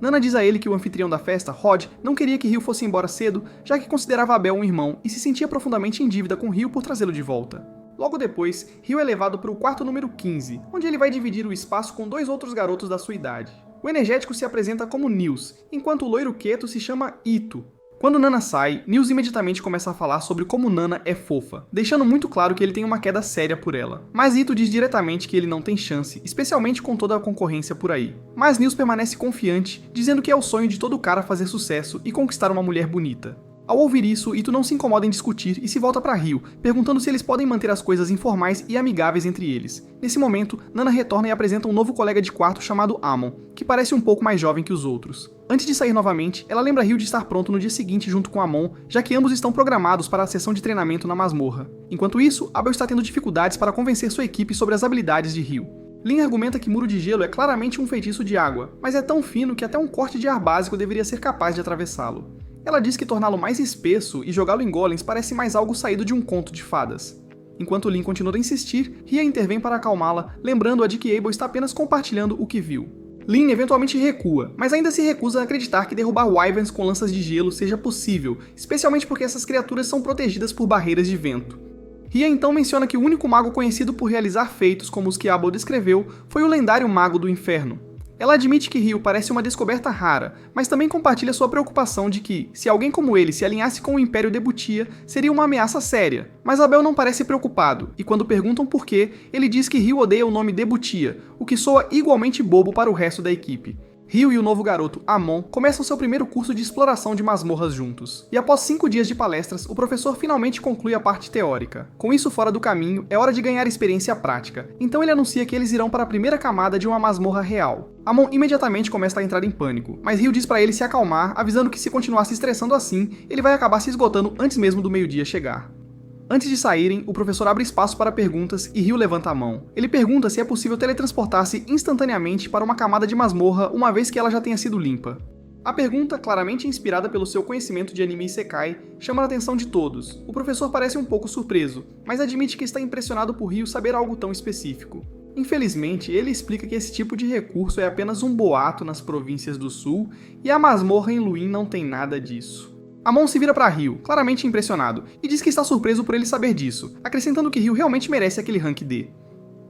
S1: Nana diz a ele que o anfitrião da festa, Rod, não queria que Ryu fosse embora cedo, já que considerava Abel um irmão e se sentia profundamente em dívida com Ryu por trazê-lo de volta. Logo depois, Ryu é levado para o quarto número 15, onde ele vai dividir o espaço com dois outros garotos da sua idade. O energético se apresenta como Nils, enquanto o loiro quieto se chama Ito. Quando Nana sai, Nils imediatamente começa a falar sobre como Nana é fofa, deixando muito claro que ele tem uma queda séria por ela. Mas Ito diz diretamente que ele não tem chance, especialmente com toda a concorrência por aí. Mas Nils permanece confiante, dizendo que é o sonho de todo cara fazer sucesso e conquistar uma mulher bonita. Ao ouvir isso, Ito não se incomoda em discutir e se volta para Ryu, perguntando se eles podem manter as coisas informais e amigáveis entre eles. Nesse momento, Nana retorna e apresenta um novo colega de quarto chamado Amon, que parece um pouco mais jovem que os outros. Antes de sair novamente, ela lembra Ryu de estar pronto no dia seguinte junto com Amon, já que ambos estão programados para a sessão de treinamento na masmorra. Enquanto isso, Abel está tendo dificuldades para convencer sua equipe sobre as habilidades de Ryu. Lin argumenta que Muro de Gelo é claramente um feitiço de água, mas é tão fino que até um corte de ar básico deveria ser capaz de atravessá-lo. Ela diz que torná-lo mais espesso e jogá-lo em golems parece mais algo saído de um conto de fadas. Enquanto Lin continua a insistir, Rhea intervém para acalmá-la, lembrando-a de que Abel está apenas compartilhando o que viu. Lin eventualmente recua, mas ainda se recusa a acreditar que derrubar Wyverns com lanças de gelo seja possível, especialmente porque essas criaturas são protegidas por barreiras de vento. Rhea então menciona que o único mago conhecido por realizar feitos como os que Abel descreveu foi o lendário Mago do Inferno. Ela admite que Ryu parece uma descoberta rara, mas também compartilha sua preocupação de que, se alguém como ele se alinhasse com o Império Debutia, seria uma ameaça séria. Mas Abel não parece preocupado, e quando perguntam por quê, ele diz que Ryu odeia o nome Debutia, o que soa igualmente bobo para o resto da equipe. Ryu e o novo garoto, Amon, começam seu primeiro curso de exploração de masmorras juntos. E após 5 dias de palestras, o professor finalmente conclui a parte teórica. Com isso fora do caminho, é hora de ganhar experiência prática. Então ele anuncia que eles irão para a primeira camada de uma masmorra real. Amon imediatamente começa a entrar em pânico, mas Ryu diz para ele se acalmar, avisando que se continuar se estressando assim, ele vai acabar se esgotando antes mesmo do meio-dia chegar. Antes de saírem, o professor abre espaço para perguntas e Ryu levanta a mão. Ele pergunta se é possível teletransportar-se instantaneamente para uma camada de masmorra uma vez que ela já tenha sido limpa. A pergunta, claramente inspirada pelo seu conhecimento de anime isekai, chama a atenção de todos. O professor parece um pouco surpreso, mas admite que está impressionado por Ryu saber algo tão específico. Infelizmente, ele explica que esse tipo de recurso é apenas um boato nas províncias do sul e a masmorra em Luin não tem nada disso. Amon se vira para Ryu, claramente impressionado, e diz que está surpreso por ele saber disso, acrescentando que Ryu realmente merece aquele rank D.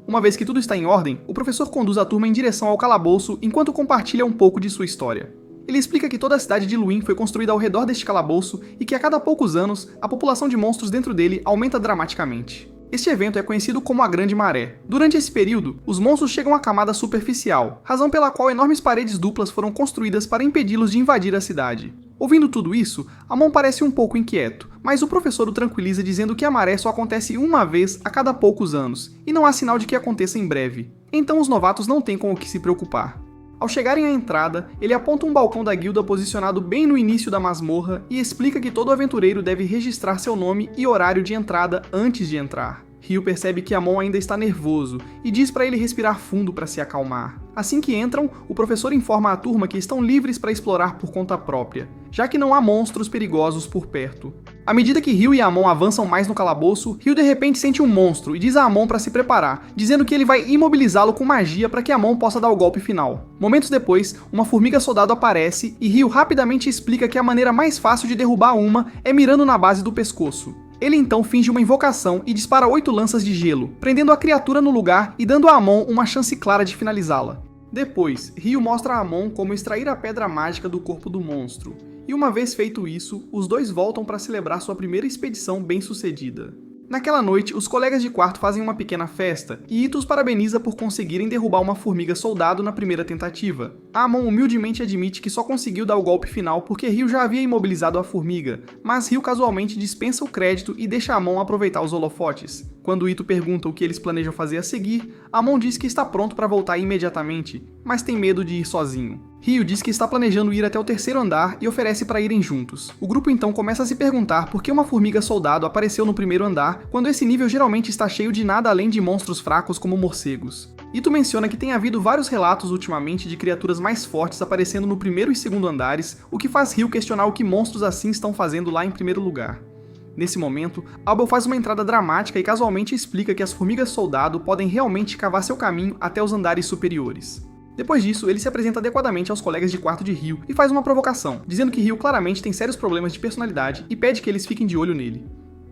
S1: Uma vez que tudo está em ordem, o professor conduz a turma em direção ao calabouço enquanto compartilha um pouco de sua história. Ele explica que toda a cidade de Luin foi construída ao redor deste calabouço e que a cada poucos anos, a população de monstros dentro dele aumenta dramaticamente. Este evento é conhecido como a Grande Maré. Durante esse período, os monstros chegam à camada superficial, razão pela qual enormes paredes duplas foram construídas para impedi-los de invadir a cidade. Ouvindo tudo isso, Amon parece um pouco inquieto, mas o professor o tranquiliza dizendo que a maré só acontece uma vez a cada poucos anos, e não há sinal de que aconteça em breve. Então os novatos não têm com o que se preocupar. Ao chegarem à entrada, ele aponta um balcão da guilda posicionado bem no início da masmorra e explica que todo aventureiro deve registrar seu nome e horário de entrada antes de entrar. Ryu percebe que Amon ainda está nervoso e diz para ele respirar fundo para se acalmar. Assim que entram, o professor informa a turma que estão livres para explorar por conta própria, já que não há monstros perigosos por perto. À medida que Ryu e Amon avançam mais no calabouço, Ryu de repente sente um monstro e diz a Amon para se preparar, dizendo que ele vai imobilizá-lo com magia para que Amon possa dar o golpe final. Momentos depois, uma formiga soldado aparece e Ryu rapidamente explica que a maneira mais fácil de derrubar uma é mirando na base do pescoço. Ele então finge uma invocação e dispara 8 lanças de gelo, prendendo a criatura no lugar e dando a Amon uma chance clara de finalizá-la. Depois, Ryu mostra a Amon como extrair a pedra mágica do corpo do monstro, e uma vez feito isso, os dois voltam para celebrar sua primeira expedição bem-sucedida. Naquela noite, os colegas de quarto fazem uma pequena festa, e Ito os parabeniza por conseguirem derrubar uma formiga soldado na primeira tentativa. Amon humildemente admite que só conseguiu dar o golpe final porque Ryu já havia imobilizado a formiga, mas Ryu casualmente dispensa o crédito e deixa Amon aproveitar os holofotes. Quando Ito pergunta o que eles planejam fazer a seguir, Amon diz que está pronto para voltar imediatamente, mas tem medo de ir sozinho. Ryu diz que está planejando ir até o 3º andar e oferece para irem juntos. O grupo então começa a se perguntar por que uma formiga soldado apareceu no 1º andar, quando esse nível geralmente está cheio de nada além de monstros fracos como morcegos. Ito menciona que tem havido vários relatos ultimamente de criaturas mais fortes aparecendo no 1º e 2º andares, o que faz Ryu questionar o que monstros assim estão fazendo lá em primeiro lugar. Nesse momento, Abel faz uma entrada dramática e casualmente explica que as formigas soldado podem realmente cavar seu caminho até os andares superiores. Depois disso, ele se apresenta adequadamente aos colegas de quarto de Ryu e faz uma provocação, dizendo que Ryu claramente tem sérios problemas de personalidade e pede que eles fiquem de olho nele.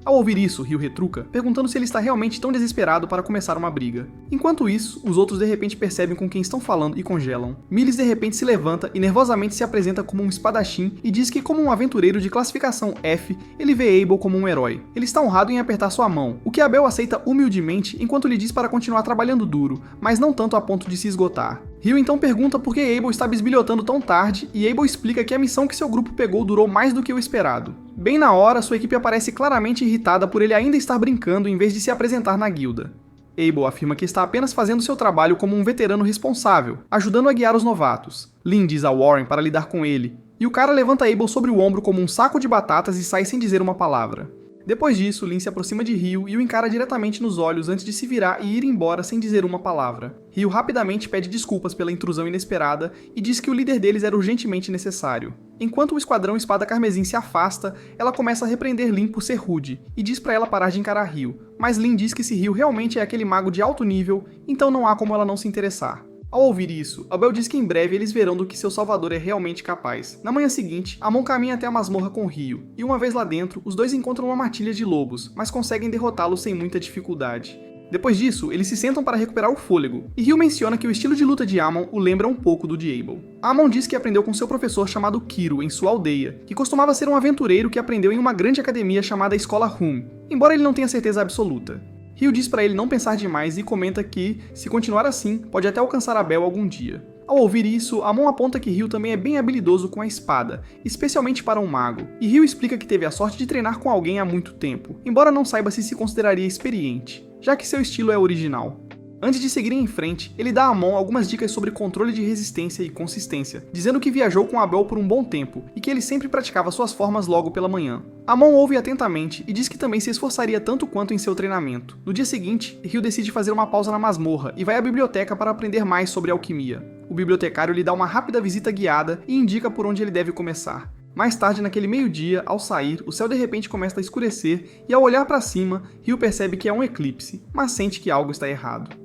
S1: Ao ouvir isso, Ryu retruca, perguntando se ele está realmente tão desesperado para começar uma briga. Enquanto isso, os outros de repente percebem com quem estão falando e congelam. Miles de repente se levanta e nervosamente se apresenta como um espadachim e diz que, como um aventureiro de classificação F, ele vê Abel como um herói. Ele está honrado em apertar sua mão, o que Abel aceita humildemente enquanto lhe diz para continuar trabalhando duro, mas não tanto a ponto de se esgotar. Ryu então pergunta por que Abel está bisbilhotando tão tarde e Abel explica que a missão que seu grupo pegou durou mais do que o esperado. Bem na hora, sua equipe aparece claramente irritada por ele ainda estar brincando em vez de se apresentar na guilda. Abel afirma que está apenas fazendo seu trabalho como um veterano responsável, ajudando a guiar os novatos. Lin diz a Warren para lidar com ele, e o cara levanta Abel sobre o ombro como um saco de batatas e sai sem dizer uma palavra. Depois disso, Lin se aproxima de Ryu e o encara diretamente nos olhos antes de se virar e ir embora sem dizer uma palavra. Ryu rapidamente pede desculpas pela intrusão inesperada e diz que o líder deles era urgentemente necessário. Enquanto o esquadrão Espada Carmesim se afasta, ela começa a repreender Lin por ser rude e diz pra ela parar de encarar Ryu, mas Lin diz que se Ryu realmente é aquele mago de alto nível, então não há como ela não se interessar. Ao ouvir isso, Abel diz que em breve eles verão do que seu salvador é realmente capaz. Na manhã seguinte, Amon caminha até a masmorra com Ryu, e uma vez lá dentro, os dois encontram uma matilha de lobos, mas conseguem derrotá-lo sem muita dificuldade. Depois disso, eles se sentam para recuperar o fôlego, e Ryu menciona que o estilo de luta de Amon o lembra um pouco do de Abel. Amon diz que aprendeu com seu professor chamado Kiro em sua aldeia, que costumava ser um aventureiro que aprendeu em uma grande academia chamada Escola Hum, embora ele não tenha certeza absoluta. Ryu diz para ele não pensar demais e comenta que, se continuar assim, pode até alcançar Abel algum dia. Ao ouvir isso, Amon aponta que Ryu também é bem habilidoso com a espada, especialmente para um mago, e Ryu explica que teve a sorte de treinar com alguém há muito tempo, embora não saiba se consideraria experiente, já que seu estilo é original. Antes de seguirem em frente, ele dá a Amon algumas dicas sobre controle de resistência e consistência, dizendo que viajou com Abel por um bom tempo e que ele sempre praticava suas formas logo pela manhã. Amon ouve atentamente e diz que também se esforçaria tanto quanto em seu treinamento. No dia seguinte, Ryu decide fazer uma pausa na masmorra e vai à biblioteca para aprender mais sobre alquimia. O bibliotecário lhe dá uma rápida visita guiada e indica por onde ele deve começar. Mais tarde, naquele meio-dia, ao sair, o céu de repente começa a escurecer e ao olhar para cima, Ryu percebe que é um eclipse, mas sente que algo está errado.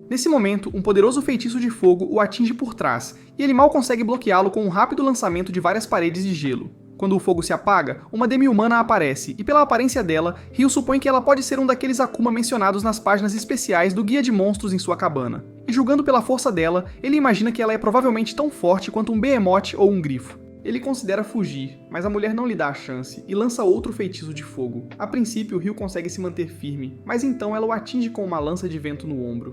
S1: Nesse momento, um poderoso feitiço de fogo o atinge por trás, e ele mal consegue bloqueá-lo com um rápido lançamento de várias paredes de gelo. Quando o fogo se apaga, uma demi-humana aparece, e pela aparência dela, Ryu supõe que ela pode ser um daqueles Akuma mencionados nas páginas especiais do Guia de Monstros em sua cabana. E julgando pela força dela, ele imagina que ela é provavelmente tão forte quanto um Behemoth ou um Grifo. Ele considera fugir, mas a mulher não lhe dá a chance e lança outro feitiço de fogo. A princípio, Ryu consegue se manter firme, mas então ela o atinge com uma lança de vento no ombro.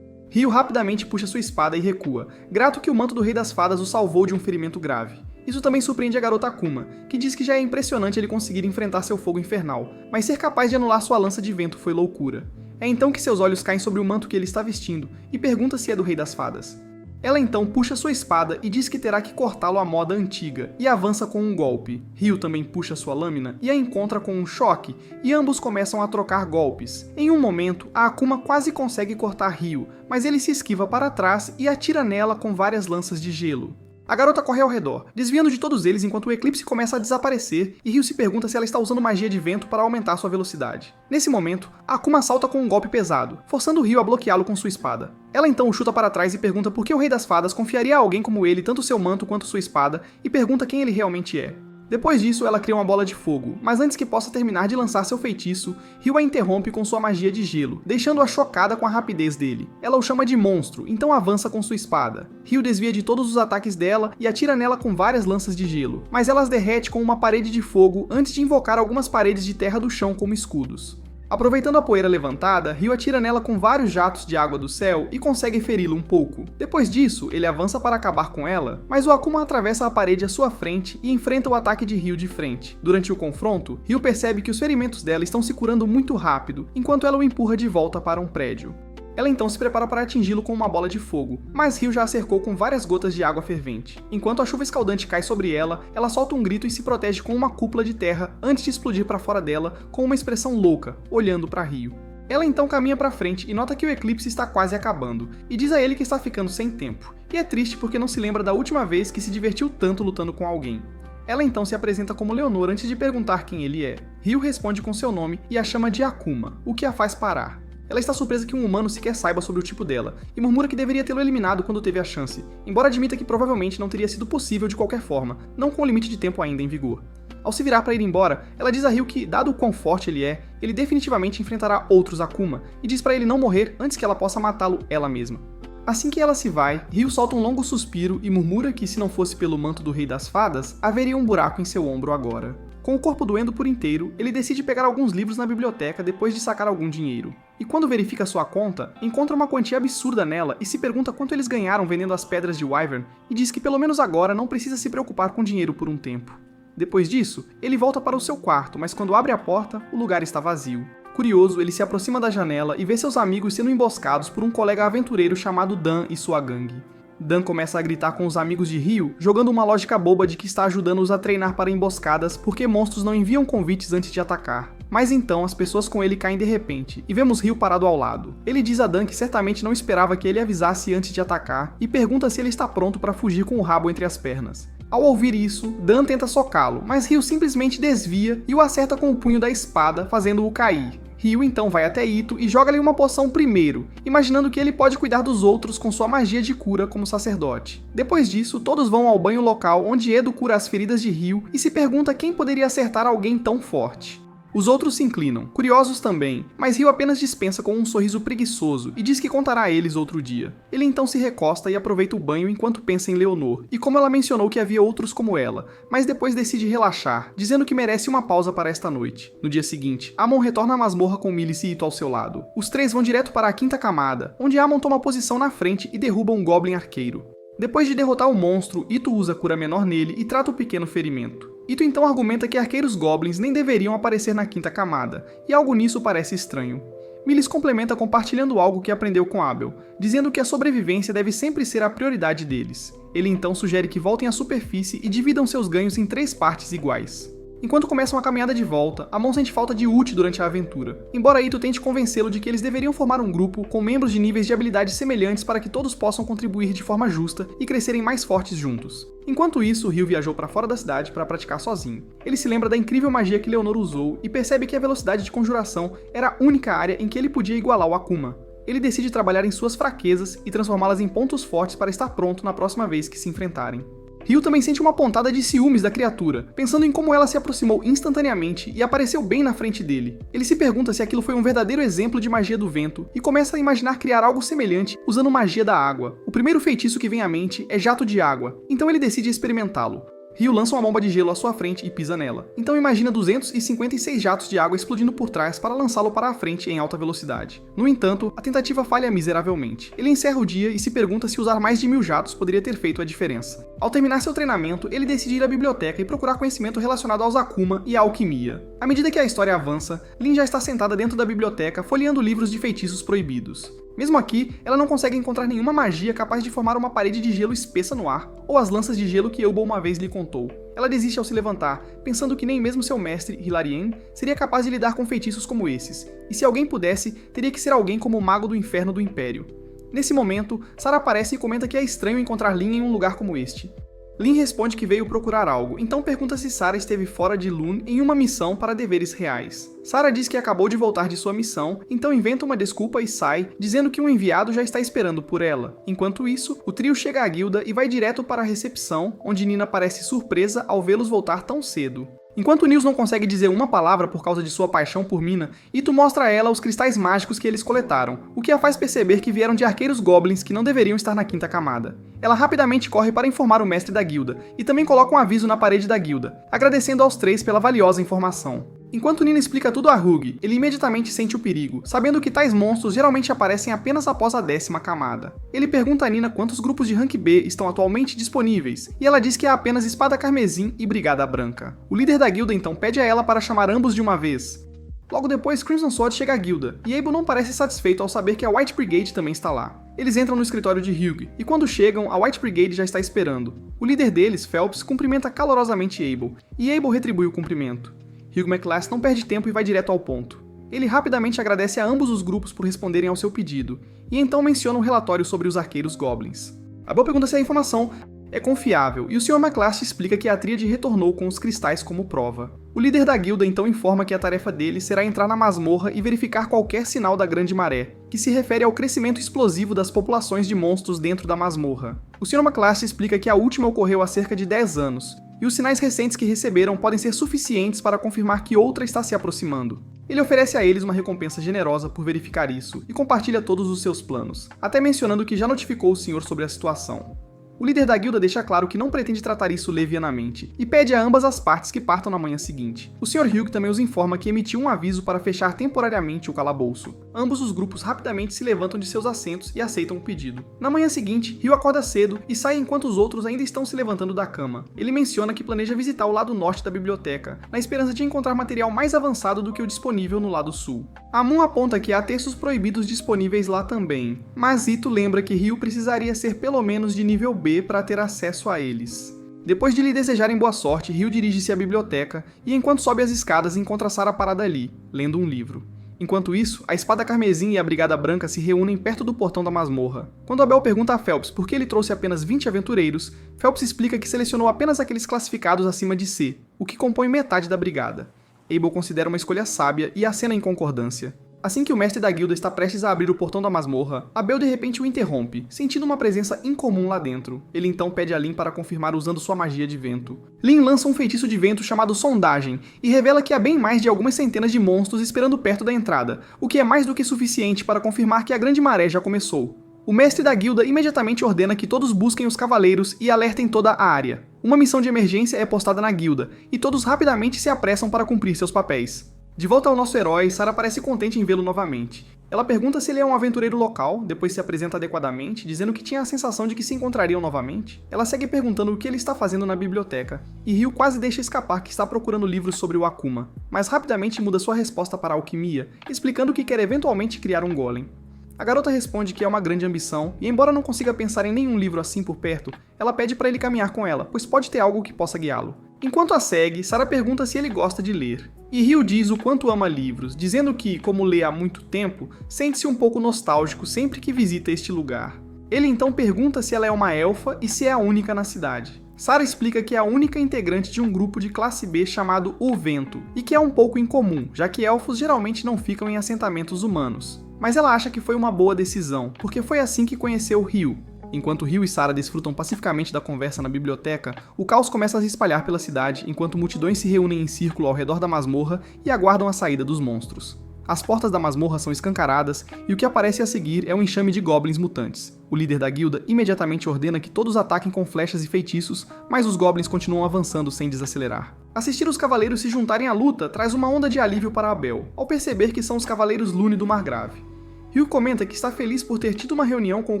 S1: Ryu rapidamente puxa sua espada e recua, grato que o manto do Rei das Fadas o salvou de um ferimento grave. Isso também surpreende a garota Akuma, que diz que já é impressionante ele conseguir enfrentar seu fogo infernal, mas ser capaz de anular sua lança de vento foi loucura. É então que seus olhos caem sobre o manto que ele está vestindo e pergunta se é do Rei das Fadas. Ela então puxa sua espada e diz que terá que cortá-lo à moda antiga, e avança com um golpe. Ryu também puxa sua lâmina e a encontra com um choque, e ambos começam a trocar golpes. Em um momento, a Akuma quase consegue cortar Ryu, mas ele se esquiva para trás e atira nela com várias lanças de gelo. A garota corre ao redor, desviando de todos eles enquanto o eclipse começa a desaparecer e Ryu se pergunta se ela está usando magia de vento para aumentar sua velocidade. Nesse momento, a Akuma salta com um golpe pesado, forçando Ryu a bloqueá-lo com sua espada. Ela então o chuta para trás e pergunta por que o Rei das Fadas confiaria a alguém como ele tanto seu manto quanto sua espada e pergunta quem ele realmente é. Depois disso, ela cria uma bola de fogo, mas antes que possa terminar de lançar seu feitiço, Ryu a interrompe com sua magia de gelo, deixando-a chocada com a rapidez dele. Ela o chama de monstro, então avança com sua espada. Ryu desvia de todos os ataques dela e atira nela com várias lanças de gelo, mas ela as derrete com uma parede de fogo antes de invocar algumas paredes de terra do chão como escudos. Aproveitando a poeira levantada, Ryu atira nela com vários jatos de água do céu e consegue feri-la um pouco. Depois disso, ele avança para acabar com ela, mas o Akuma atravessa a parede à sua frente e enfrenta o ataque de Ryu de frente. Durante o confronto, Ryu percebe que os ferimentos dela estão se curando muito rápido, enquanto ela o empurra de volta para um prédio. Ela então se prepara para atingi-lo com uma bola de fogo, mas Ryu já a cercou com várias gotas de água fervente. Enquanto a chuva escaldante cai sobre ela, ela solta um grito e se protege com uma cúpula de terra antes de explodir para fora dela com uma expressão louca, olhando para Ryu. Ela então caminha para frente e nota que o eclipse está quase acabando, e diz a ele que está ficando sem tempo. E é triste porque não se lembra da última vez que se divertiu tanto lutando com alguém. Ela então se apresenta como Leonor antes de perguntar quem ele é. Ryu responde com seu nome e a chama de Akuma, o que a faz parar. Ela está surpresa que um humano sequer saiba sobre o tipo dela, e murmura que deveria tê-lo eliminado quando teve a chance, embora admita que provavelmente não teria sido possível de qualquer forma, não com o limite de tempo ainda em vigor. Ao se virar para ir embora, ela diz a Ryu que, dado o quão forte ele é, ele definitivamente enfrentará outros Akuma, e diz para ele não morrer antes que ela possa matá-lo ela mesma. Assim que ela se vai, Ryu solta um longo suspiro e murmura que se não fosse pelo manto do Rei das Fadas, haveria um buraco em seu ombro agora. Com o corpo doendo por inteiro, ele decide pegar alguns livros na biblioteca depois de sacar algum dinheiro. E quando verifica sua conta, encontra uma quantia absurda nela e se pergunta quanto eles ganharam vendendo as pedras de Wyvern e diz que pelo menos agora não precisa se preocupar com dinheiro por um tempo. Depois disso, ele volta para o seu quarto, mas quando abre a porta, o lugar está vazio. Curioso, ele se aproxima da janela e vê seus amigos sendo emboscados por um colega aventureiro chamado Dan e sua gangue. Dan começa a gritar com os amigos de Ryu, jogando uma lógica boba de que está ajudando-os a treinar para emboscadas porque monstros não enviam convites antes de atacar. Mas então as pessoas com ele caem de repente, e vemos Ryu parado ao lado. Ele diz a Dan que certamente não esperava que ele avisasse antes de atacar, e pergunta se ele está pronto para fugir com o rabo entre as pernas. Ao ouvir isso, Dan tenta socá-lo, mas Ryu simplesmente desvia e o acerta com o punho da espada, fazendo-o cair. Ryu então vai até Ito e joga-lhe uma poção primeiro, imaginando que ele pode cuidar dos outros com sua magia de cura como sacerdote. Depois disso, todos vão ao banho local onde Edo cura as feridas de Ryu e se pergunta quem poderia acertar alguém tão forte. Os outros se inclinam, curiosos também, mas Ryu apenas dispensa com um sorriso preguiçoso e diz que contará a eles outro dia. Ele então se recosta e aproveita o banho enquanto pensa em Leonor, e como ela mencionou que havia outros como ela, mas depois decide relaxar, dizendo que merece uma pausa para esta noite. No dia seguinte, Amon retorna à masmorra com Milice e Ito ao seu lado. Os três vão direto para a quinta camada, onde Amon toma posição na frente e derruba um Goblin arqueiro. Depois de derrotar o monstro, Ito usa cura menor nele e trata o pequeno ferimento. Ito então argumenta que arqueiros goblins nem deveriam aparecer na quinta camada, e algo nisso parece estranho. Milice complementa compartilhando algo que aprendeu com Abel, dizendo que a sobrevivência deve sempre ser a prioridade deles. Ele então sugere que voltem à superfície e dividam seus ganhos em 3 partes iguais. Enquanto começam a caminhada de volta, Amon sente falta de Uchi durante a aventura, embora Ito tente convencê-lo de que eles deveriam formar um grupo com membros de níveis de habilidades semelhantes para que todos possam contribuir de forma justa e crescerem mais fortes juntos. Enquanto isso, Ryu viajou para fora da cidade para praticar sozinho. Ele se lembra da incrível magia que Leonor usou e percebe que a velocidade de conjuração era a única área em que ele podia igualar o Akuma. Ele decide trabalhar em suas fraquezas e transformá-las em pontos fortes para estar pronto na próxima vez que se enfrentarem. Ryu também sente uma pontada de ciúmes da criatura, pensando em como ela se aproximou instantaneamente e apareceu bem na frente dele. Ele se pergunta se aquilo foi um verdadeiro exemplo de magia do vento e começa a imaginar criar algo semelhante usando magia da água. O primeiro feitiço que vem à mente é jato de água, então ele decide experimentá-lo. Ryu lança uma bomba de gelo à sua frente e pisa nela. Então imagina 256 jatos de água explodindo por trás para lançá-lo para a frente em alta velocidade. No entanto, a tentativa falha miseravelmente. Ele encerra o dia e se pergunta se usar mais de 1000 jatos poderia ter feito a diferença. Ao terminar seu treinamento, ele decide ir à biblioteca e procurar conhecimento relacionado aos Akuma e à alquimia. À medida que a história avança, Lin já está sentada dentro da biblioteca folheando livros de feitiços proibidos. Mesmo aqui, ela não consegue encontrar nenhuma magia capaz de formar uma parede de gelo espessa no ar, ou as lanças de gelo que Elbow uma vez lhe contou. Ela desiste ao se levantar, pensando que nem mesmo seu mestre, Hilarien, seria capaz de lidar com feitiços como esses, e se alguém pudesse, teria que ser alguém como o Mago do Inferno do Império. Nesse momento, Sarah aparece e comenta que é estranho encontrar Lin em um lugar como este. Lin responde que veio procurar algo, então pergunta se Sarah esteve fora de Lune em uma missão para deveres reais. Sarah diz que acabou de voltar de sua missão, então inventa uma desculpa e sai, dizendo que um enviado já está esperando por ela. Enquanto isso, o trio chega à guilda e vai direto para a recepção, onde Nina parece surpresa ao vê-los voltar tão cedo. Enquanto Nils não consegue dizer uma palavra por causa de sua paixão por Mina, Ito mostra a ela os cristais mágicos que eles coletaram, o que a faz perceber que vieram de arqueiros goblins que não deveriam estar na quinta camada. Ela rapidamente corre para informar o mestre da guilda, e também coloca um aviso na parede da guilda, agradecendo aos três pela valiosa informação. Enquanto Nina explica tudo a Hugh, ele imediatamente sente o perigo, sabendo que tais monstros geralmente aparecem apenas após a 10ª camada. Ele pergunta a Nina quantos grupos de rank B estão atualmente disponíveis, e ela diz que há apenas Espada Carmesim e Brigada Branca. O líder da guilda então pede a ela para chamar ambos de uma vez. Logo depois, Crimson Sword chega à guilda, e Abel não parece satisfeito ao saber que a White Brigade também está lá. Eles entram no escritório de Hugh, e quando chegam, a White Brigade já está esperando. O líder deles, Phelps, cumprimenta calorosamente Abel, e Abel retribui o cumprimento. Hugh McClass não perde tempo e vai direto ao ponto. Ele rapidamente agradece a ambos os grupos por responderem ao seu pedido, e então menciona um relatório sobre os arqueiros goblins. Abel pergunta se a informação é confiável, e o Sr. McClass explica que a tríade retornou com os cristais como prova. O líder da guilda então informa que a tarefa dele será entrar na masmorra e verificar qualquer sinal da Grande Maré, que se refere ao crescimento explosivo das populações de monstros dentro da masmorra. O Sr. McClass explica que a última ocorreu há cerca de 10 anos, e os sinais recentes que receberam podem ser suficientes para confirmar que outra está se aproximando. Ele oferece a eles uma recompensa generosa por verificar isso e compartilha todos os seus planos, até mencionando que já notificou o senhor sobre a situação. O líder da guilda deixa claro que não pretende tratar isso levianamente, e pede a ambas as partes que partam na manhã seguinte. O Sr. Hugh também os informa que emitiu um aviso para fechar temporariamente o calabouço. Ambos os grupos rapidamente se levantam de seus assentos e aceitam o pedido. Na manhã seguinte, Hugh acorda cedo e sai enquanto os outros ainda estão se levantando da cama. Ele menciona que planeja visitar o lado norte da biblioteca, na esperança de encontrar material mais avançado do que o disponível no lado sul. Amun aponta que há textos proibidos disponíveis lá também, mas Ito lembra que Hugh precisaria ser pelo menos de nível B para ter acesso a eles. Depois de lhe desejarem boa sorte, Hugh dirige-se à biblioteca e enquanto sobe as escadas encontra Sarah parada ali, lendo um livro. Enquanto isso, a Espada Carmesim e a Brigada Branca se reúnem perto do portão da masmorra. Quando Abel pergunta a Phelps por que ele trouxe apenas 20 aventureiros, Phelps explica que selecionou apenas aqueles classificados acima de C, o que compõe metade da brigada. Abel considera uma escolha sábia e acena em concordância. Assim que o mestre da guilda está prestes a abrir o portão da masmorra, Abel de repente o interrompe, sentindo uma presença incomum lá dentro. Ele então pede a Lin para confirmar usando sua magia de vento. Lin lança um feitiço de vento chamado Sondagem, e revela que há bem mais de algumas centenas de monstros esperando perto da entrada, o que é mais do que suficiente para confirmar que a Grande Maré já começou. O mestre da guilda imediatamente ordena que todos busquem os cavaleiros e alertem toda a área. Uma missão de emergência é postada na guilda, e todos rapidamente se apressam para cumprir seus papéis. De volta ao nosso herói, Sarah parece contente em vê-lo novamente. Ela pergunta se ele é um aventureiro local, depois se apresenta adequadamente, dizendo que tinha a sensação de que se encontrariam novamente. Ela segue perguntando o que ele está fazendo na biblioteca, e Ryu quase deixa escapar que está procurando livros sobre o Akuma, mas rapidamente muda sua resposta para a alquimia, explicando que quer eventualmente criar um golem. A garota responde que é uma grande ambição, e embora não consiga pensar em nenhum livro assim por perto, ela pede para ele caminhar com ela, pois pode ter algo que possa guiá-lo. Enquanto a segue, Sarah pergunta se ele gosta de ler, e Ryu diz o quanto ama livros, dizendo que, como lê há muito tempo, sente-se um pouco nostálgico sempre que visita este lugar. Ele então pergunta se ela é uma elfa e se é a única na cidade. Sarah explica que é a única integrante de um grupo de classe B chamado O Vento, e que é um pouco incomum, já que elfos geralmente não ficam em assentamentos humanos. Mas ela acha que foi uma boa decisão, porque foi assim que conheceu Ryu. Enquanto Ryu e Sarah desfrutam pacificamente da conversa na biblioteca, o caos começa a se espalhar pela cidade, enquanto multidões se reúnem em círculo ao redor da masmorra e aguardam a saída dos monstros. As portas da masmorra são escancaradas, e o que aparece a seguir é um enxame de goblins mutantes. O líder da guilda imediatamente ordena que todos ataquem com flechas e feitiços, mas os goblins continuam avançando sem desacelerar. Assistir os cavaleiros se juntarem à luta traz uma onda de alívio para Abel, ao perceber que são os cavaleiros Lune do Margrave. Ryu comenta que está feliz por ter tido uma reunião com o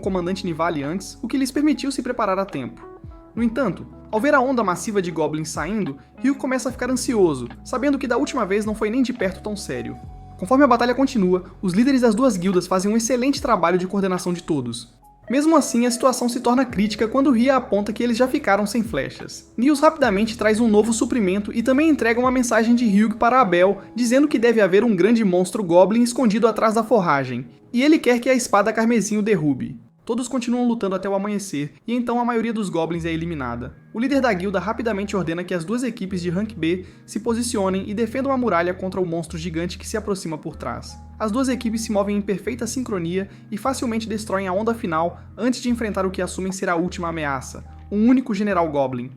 S1: comandante Nivali antes, o que lhes permitiu se preparar a tempo. No entanto, ao ver a onda massiva de goblins saindo, Ryu começa a ficar ansioso, sabendo que da última vez não foi nem de perto tão sério. Conforme a batalha continua, os líderes das duas guildas fazem um excelente trabalho de coordenação de todos. Mesmo assim, a situação se torna crítica quando Ria aponta que eles já ficaram sem flechas. Nils rapidamente traz um novo suprimento e também entrega uma mensagem de Hugh para Abel, dizendo que deve haver um grande monstro goblin escondido atrás da forragem, e ele quer que a espada carmesim o derrube. Todos continuam lutando até o amanhecer, e então a maioria dos goblins é eliminada. O líder da guilda rapidamente ordena que as duas equipes de Rank B se posicionem e defendam a muralha contra o monstro gigante que se aproxima por trás. As duas equipes se movem em perfeita sincronia e facilmente destroem a onda final antes de enfrentar o que assumem ser a última ameaça, um único general goblin.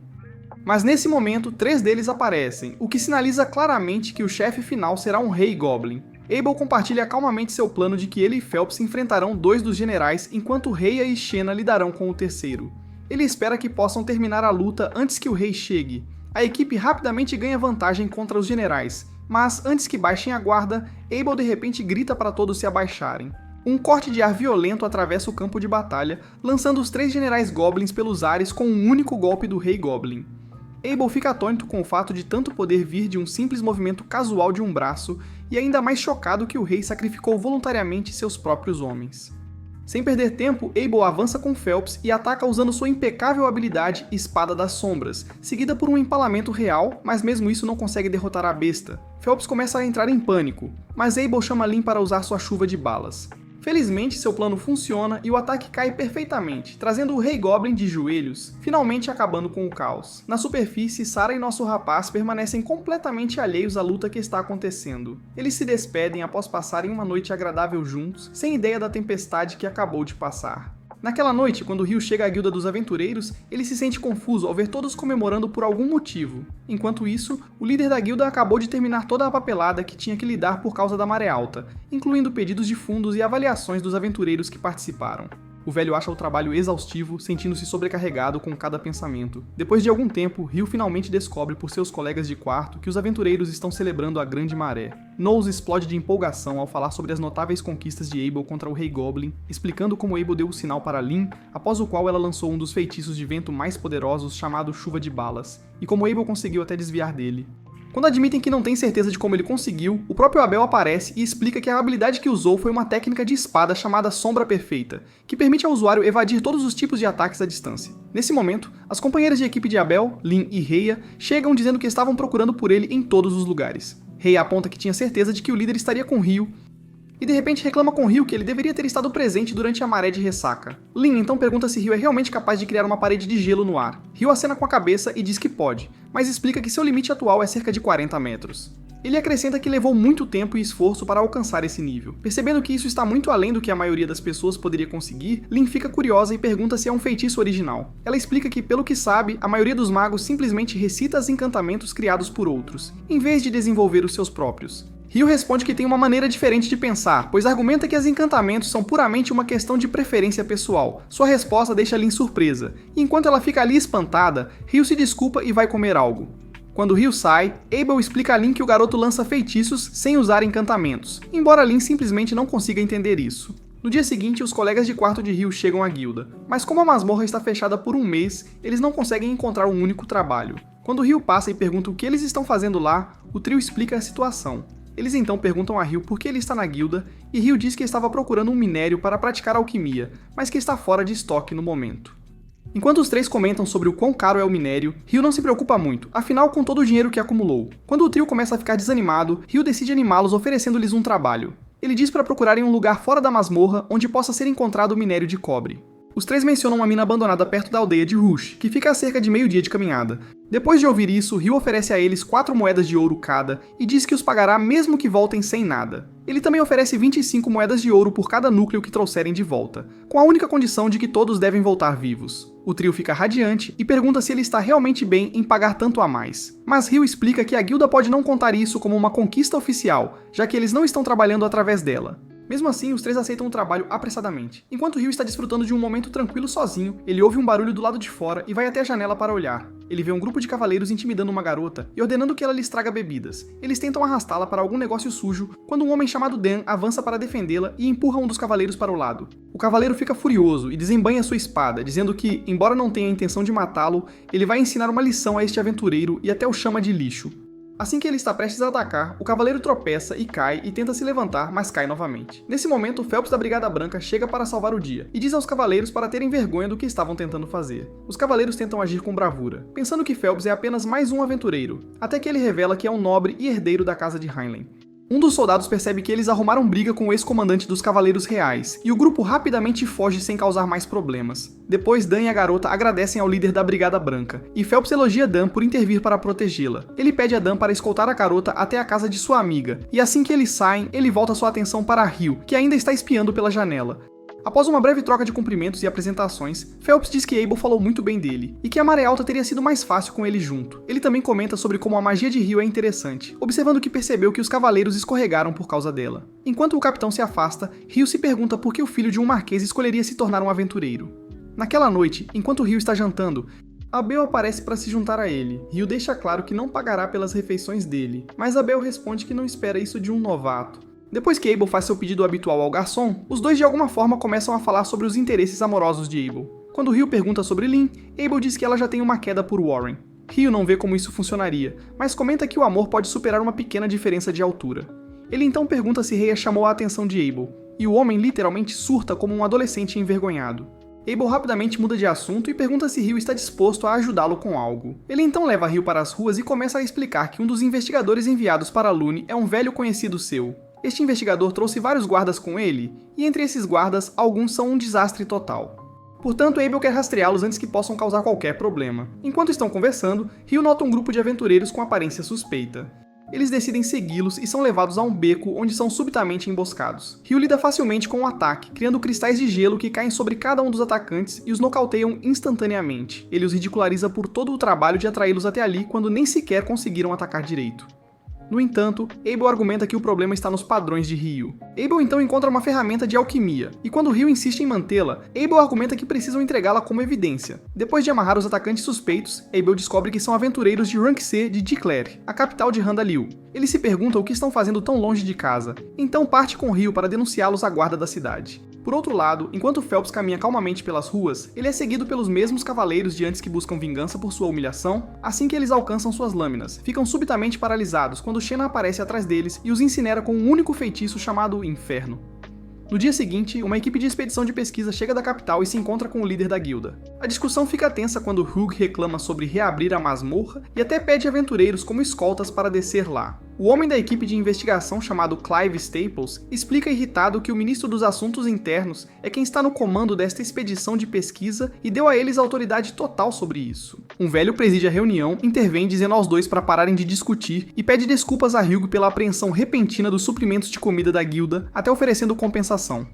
S1: Mas nesse momento, 3 deles aparecem, o que sinaliza claramente que o chefe final será um rei goblin. Abel compartilha calmamente seu plano de que ele e Phelps enfrentarão 2 dos generais, enquanto Rhea e Xena lidarão com o terceiro. Ele espera que possam terminar a luta antes que o rei chegue. A equipe rapidamente ganha vantagem contra os generais, mas antes que baixem a guarda, Abel de repente grita para todos se abaixarem. Um corte de ar violento atravessa o campo de batalha, lançando os 3 generais goblins pelos ares com um único golpe do rei goblin. Abel fica atônito com o fato de tanto poder vir de um simples movimento casual de um braço, e ainda mais chocado que o rei sacrificou voluntariamente seus próprios homens. Sem perder tempo, Abel avança com Phelps e ataca usando sua impecável habilidade Espada das Sombras, seguida por um empalamento real, mas mesmo isso não consegue derrotar a besta. Phelps começa a entrar em pânico, mas Abel chama Lin para usar sua chuva de balas. Felizmente, seu plano funciona e o ataque cai perfeitamente, trazendo o Rei Goblin de joelhos, finalmente acabando com o caos. Na superfície, Sarah e nosso rapaz permanecem completamente alheios à luta que está acontecendo. Eles se despedem após passarem uma noite agradável juntos, sem ideia da tempestade que acabou de passar. Naquela noite, quando Ryu chega à Guilda dos Aventureiros, ele se sente confuso ao ver todos comemorando por algum motivo. Enquanto isso, o líder da guilda acabou de terminar toda a papelada que tinha que lidar por causa da maré alta, incluindo pedidos de fundos e avaliações dos aventureiros que participaram. O velho acha o trabalho exaustivo, sentindo-se sobrecarregado com cada pensamento. Depois de algum tempo, Ryu finalmente descobre por seus colegas de quarto que os aventureiros estão celebrando a Grande Maré. Nose explode de empolgação ao falar sobre as notáveis conquistas de Abel contra o Rei Goblin, explicando como Abel deu o sinal para Lin, após o qual ela lançou um dos feitiços de vento mais poderosos chamado Chuva de Balas, e como Abel conseguiu até desviar dele. Quando admitem que não têm certeza de como ele conseguiu, o próprio Abel aparece e explica que a habilidade que usou foi uma técnica de espada chamada Sombra Perfeita, que permite ao usuário evadir todos os tipos de ataques à distância. Nesse momento, as companheiras de equipe de Abel, Lin e Rhea, chegam dizendo que estavam procurando por ele em todos os lugares. Rhea aponta que tinha certeza de que o líder estaria com Ryu, e de repente reclama com Ryu que ele deveria ter estado presente durante a maré de ressaca. Lin então pergunta se Ryu é realmente capaz de criar uma parede de gelo no ar. Ryu acena com a cabeça e diz que pode, mas explica que seu limite atual é cerca de 40 metros. Ele acrescenta que levou muito tempo e esforço para alcançar esse nível. Percebendo que isso está muito além do que a maioria das pessoas poderia conseguir, Lin fica curiosa e pergunta se é um feitiço original. Ela explica que, pelo que sabe, a maioria dos magos simplesmente recita os encantamentos criados por outros, em vez de desenvolver os seus próprios. Ryu responde que tem uma maneira diferente de pensar, pois argumenta que os encantamentos são puramente uma questão de preferência pessoal. Sua resposta deixa Lin surpresa, e enquanto ela fica ali espantada, Ryu se desculpa e vai comer algo. Quando Ryu sai, Abel explica a Lin que o garoto lança feitiços sem usar encantamentos, embora Lin simplesmente não consiga entender isso. No dia seguinte, os colegas de quarto de Ryu chegam à guilda, mas como a masmorra está fechada por um mês, eles não conseguem encontrar um único trabalho. Quando Ryu passa e pergunta o que eles estão fazendo lá, o trio explica a situação. Eles então perguntam a Hugh por que ele está na guilda, e Hugh diz que estava procurando um minério para praticar alquimia, mas que está fora de estoque no momento. Enquanto os três comentam sobre o quão caro é o minério, Hugh não se preocupa muito, afinal com todo o dinheiro que acumulou. Quando o trio começa a ficar desanimado, Hugh decide animá-los oferecendo-lhes um trabalho. Ele diz para procurarem um lugar fora da masmorra onde possa ser encontrado o minério de cobre. Os três mencionam uma mina abandonada perto da aldeia de Rush, que fica a cerca de meio-dia de caminhada. Depois de ouvir isso, Hugh oferece a eles 4 moedas de ouro cada e diz que os pagará mesmo que voltem sem nada. Ele também oferece 25 moedas de ouro por cada núcleo que trouxerem de volta, com a única condição de que todos devem voltar vivos. O trio fica radiante e pergunta se ele está realmente bem em pagar tanto a mais. Mas Hugh explica que a guilda pode não contar isso como uma conquista oficial, já que eles não estão trabalhando através dela. Mesmo assim, os três aceitam o trabalho apressadamente. Enquanto Hugh está desfrutando de um momento tranquilo sozinho, ele ouve um barulho do lado de fora e vai até a janela para olhar. Ele vê um grupo de cavaleiros intimidando uma garota e ordenando que ela lhes traga bebidas. Eles tentam arrastá-la para algum negócio sujo, quando um homem chamado Dan avança para defendê-la e empurra um dos cavaleiros para o lado. O cavaleiro fica furioso e desembainha sua espada, dizendo que, embora não tenha a intenção de matá-lo, ele vai ensinar uma lição a este aventureiro e até o chama de lixo. Assim que ele está prestes a atacar, o cavaleiro tropeça e cai e tenta se levantar, mas cai novamente. Nesse momento, Phelps da Brigada Branca chega para salvar o dia e diz aos cavaleiros para terem vergonha do que estavam tentando fazer. Os cavaleiros tentam agir com bravura, pensando que Phelps é apenas mais um aventureiro, até que ele revela que é um nobre e herdeiro da casa de Heinlein. Um dos soldados percebe que eles arrumaram briga com o ex-comandante dos Cavaleiros Reais, e o grupo rapidamente foge sem causar mais problemas. Depois, Dan e a garota agradecem ao líder da Brigada Branca, e Phelps elogia Dan por intervir para protegê-la. Ele pede a Dan para escoltar a garota até a casa de sua amiga, e assim que eles saem, ele volta sua atenção para Hugh, que ainda está espiando pela janela. Após uma breve troca de cumprimentos e apresentações, Phelps diz que Abel falou muito bem dele, e que a Maré Alta teria sido mais fácil com ele junto. Ele também comenta sobre como a magia de Hugh é interessante, observando que percebeu que os cavaleiros escorregaram por causa dela. Enquanto o capitão se afasta, Hugh se pergunta por que o filho de um marquês escolheria se tornar um aventureiro. Naquela noite, enquanto Hugh está jantando, Abel aparece para se juntar a ele. Hugh deixa claro que não pagará pelas refeições dele, mas Abel responde que não espera isso de um novato. Depois que Abel faz seu pedido habitual ao garçom, os dois de alguma forma começam a falar sobre os interesses amorosos de Abel. Quando Hugh pergunta sobre Lynn, Abel diz que ela já tem uma queda por Warren. Hugh não vê como isso funcionaria, mas comenta que o amor pode superar uma pequena diferença de altura. Ele então pergunta se Rhea chamou a atenção de Abel, e o homem literalmente surta como um adolescente envergonhado. Abel rapidamente muda de assunto e pergunta se Hugh está disposto a ajudá-lo com algo. Ele então leva Hugh para as ruas e começa a explicar que um dos investigadores enviados para Lune é um velho conhecido seu. Este investigador trouxe vários guardas com ele, e entre esses guardas, alguns são um desastre total. Portanto, Abel quer rastreá-los antes que possam causar qualquer problema. Enquanto estão conversando, Hugh nota um grupo de aventureiros com aparência suspeita. Eles decidem segui-los e são levados a um beco onde são subitamente emboscados. Hugh lida facilmente com o ataque, criando cristais de gelo que caem sobre cada um dos atacantes e os nocauteiam instantaneamente. Ele os ridiculariza por todo o trabalho de atraí-los até ali quando nem sequer conseguiram atacar direito. No entanto, Abel argumenta que o problema está nos padrões de Hugh. Abel então encontra uma ferramenta de alquimia, e quando Hugh insiste em mantê-la, Abel argumenta que precisam entregá-la como evidência. Depois de amarrar os atacantes suspeitos, Abel descobre que são aventureiros de Rank C de Diclair, a capital de Randalil. Ele se pergunta o que estão fazendo tão longe de casa, então parte com Hugh para denunciá-los à guarda da cidade. Por outro lado, enquanto Phelps caminha calmamente pelas ruas, ele é seguido pelos mesmos cavaleiros de antes que buscam vingança por sua humilhação. Assim que eles alcançam suas lâminas, ficam subitamente paralisados quando Xena aparece atrás deles e os incinera com um único feitiço chamado Inferno. No dia seguinte, uma equipe de expedição de pesquisa chega da capital e se encontra com o líder da guilda. A discussão fica tensa quando Hugh reclama sobre reabrir a masmorra e até pede aventureiros como escoltas para descer lá. O homem da equipe de investigação chamado Clive Staples explica irritado que o ministro dos Assuntos Internos é quem está no comando desta expedição de pesquisa e deu a eles autoridade total sobre isso. Um velho preside a reunião, intervém dizendo aos dois para pararem de discutir e pede desculpas a Hugh pela apreensão repentina dos suprimentos de comida da guilda, até oferecendo compensação.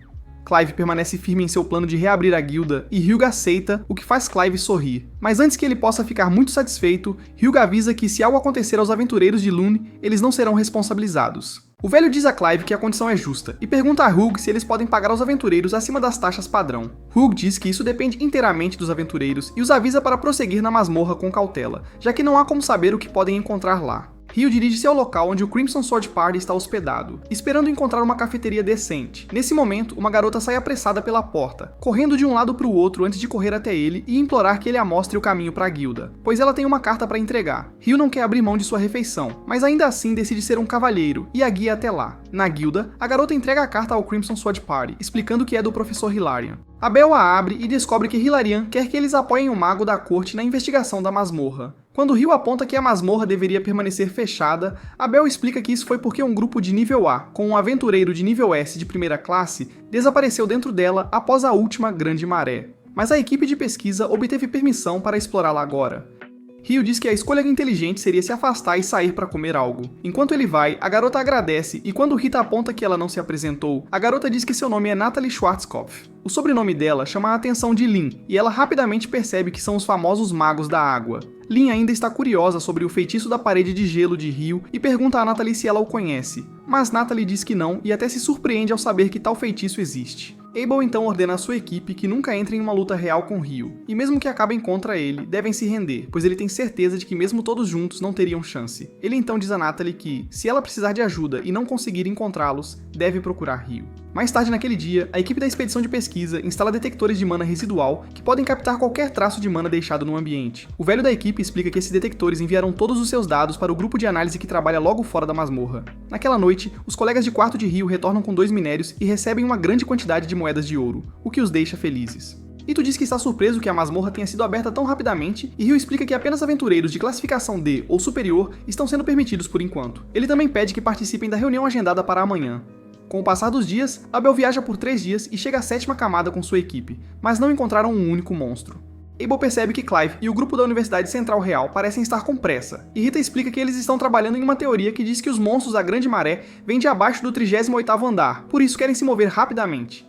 S1: Clive permanece firme em seu plano de reabrir a guilda e Hugh aceita, o que faz Clive sorrir. Mas antes que ele possa ficar muito satisfeito, Hugh avisa que se algo acontecer aos aventureiros de Lune, eles não serão responsabilizados. O velho diz a Clive que a condição é justa e pergunta a Hugh se eles podem pagar aos aventureiros acima das taxas padrão. Hugh diz que isso depende inteiramente dos aventureiros e os avisa para prosseguir na masmorra com cautela, já que não há como saber o que podem encontrar lá. Rio dirige-se ao local onde o Crimson Sword Party está hospedado, esperando encontrar uma cafeteria decente. Nesse momento, uma garota sai apressada pela porta, correndo de um lado para o outro antes de correr até ele e implorar que ele a mostre o caminho para a guilda, pois ela tem uma carta para entregar. Rio não quer abrir mão de sua refeição, mas ainda assim decide ser um cavalheiro e a guia até lá. Na guilda, a garota entrega a carta ao Crimson Sword Party, explicando que é do professor Hilarion. Abel a abre e descobre que Hilarion quer que eles apoiem o mago da corte na investigação da masmorra. Quando Rio aponta que a masmorra deveria permanecer fechada, Abel explica que isso foi porque um grupo de nível A, com um aventureiro de nível S de primeira classe, desapareceu dentro dela após a última grande maré. Mas a equipe de pesquisa obteve permissão para explorá-la agora. Rio diz que a escolha inteligente seria se afastar e sair para comer algo. Enquanto ele vai, a garota agradece e quando Rita aponta que ela não se apresentou, a garota diz que seu nome é Natalie Schwarzkopf. O sobrenome dela chama a atenção de Lin, e ela rapidamente percebe que são os famosos magos da água. Lin ainda está curiosa sobre o feitiço da parede de gelo de Rio e pergunta a Natalie se ela o conhece, mas Natalie diz que não e até se surpreende ao saber que tal feitiço existe. Abel então ordena à sua equipe que nunca entre em uma luta real com Rio, e mesmo que acabem contra ele, devem se render, pois ele tem certeza de que mesmo todos juntos não teriam chance. Ele então diz a Natalie que, se ela precisar de ajuda e não conseguir encontrá-los, deve procurar Rio. Mais tarde naquele dia, a equipe da expedição de pesquisa instala detectores de mana residual que podem captar qualquer traço de mana deixado no ambiente. O velho da equipe explica que esses detectores enviarão todos os seus dados para o grupo de análise que trabalha logo fora da masmorra. Naquela noite, os colegas de quarto de Rio retornam com 2 minérios e recebem uma grande quantidade de moedas de ouro, o que os deixa felizes. Ito diz que está surpreso que a masmorra tenha sido aberta tão rapidamente, e Rio explica que apenas aventureiros de classificação D ou superior estão sendo permitidos por enquanto. Ele também pede que participem da reunião agendada para amanhã. Com o passar dos dias, Abel viaja por 3 dias e chega à 7ª camada com sua equipe, mas não encontraram um único monstro. Abel percebe que Clive e o grupo da Universidade Central Real parecem estar com pressa, e Rita explica que eles estão trabalhando em uma teoria que diz que os monstros da Grande Maré vêm de abaixo do 38º andar, por isso querem se mover rapidamente.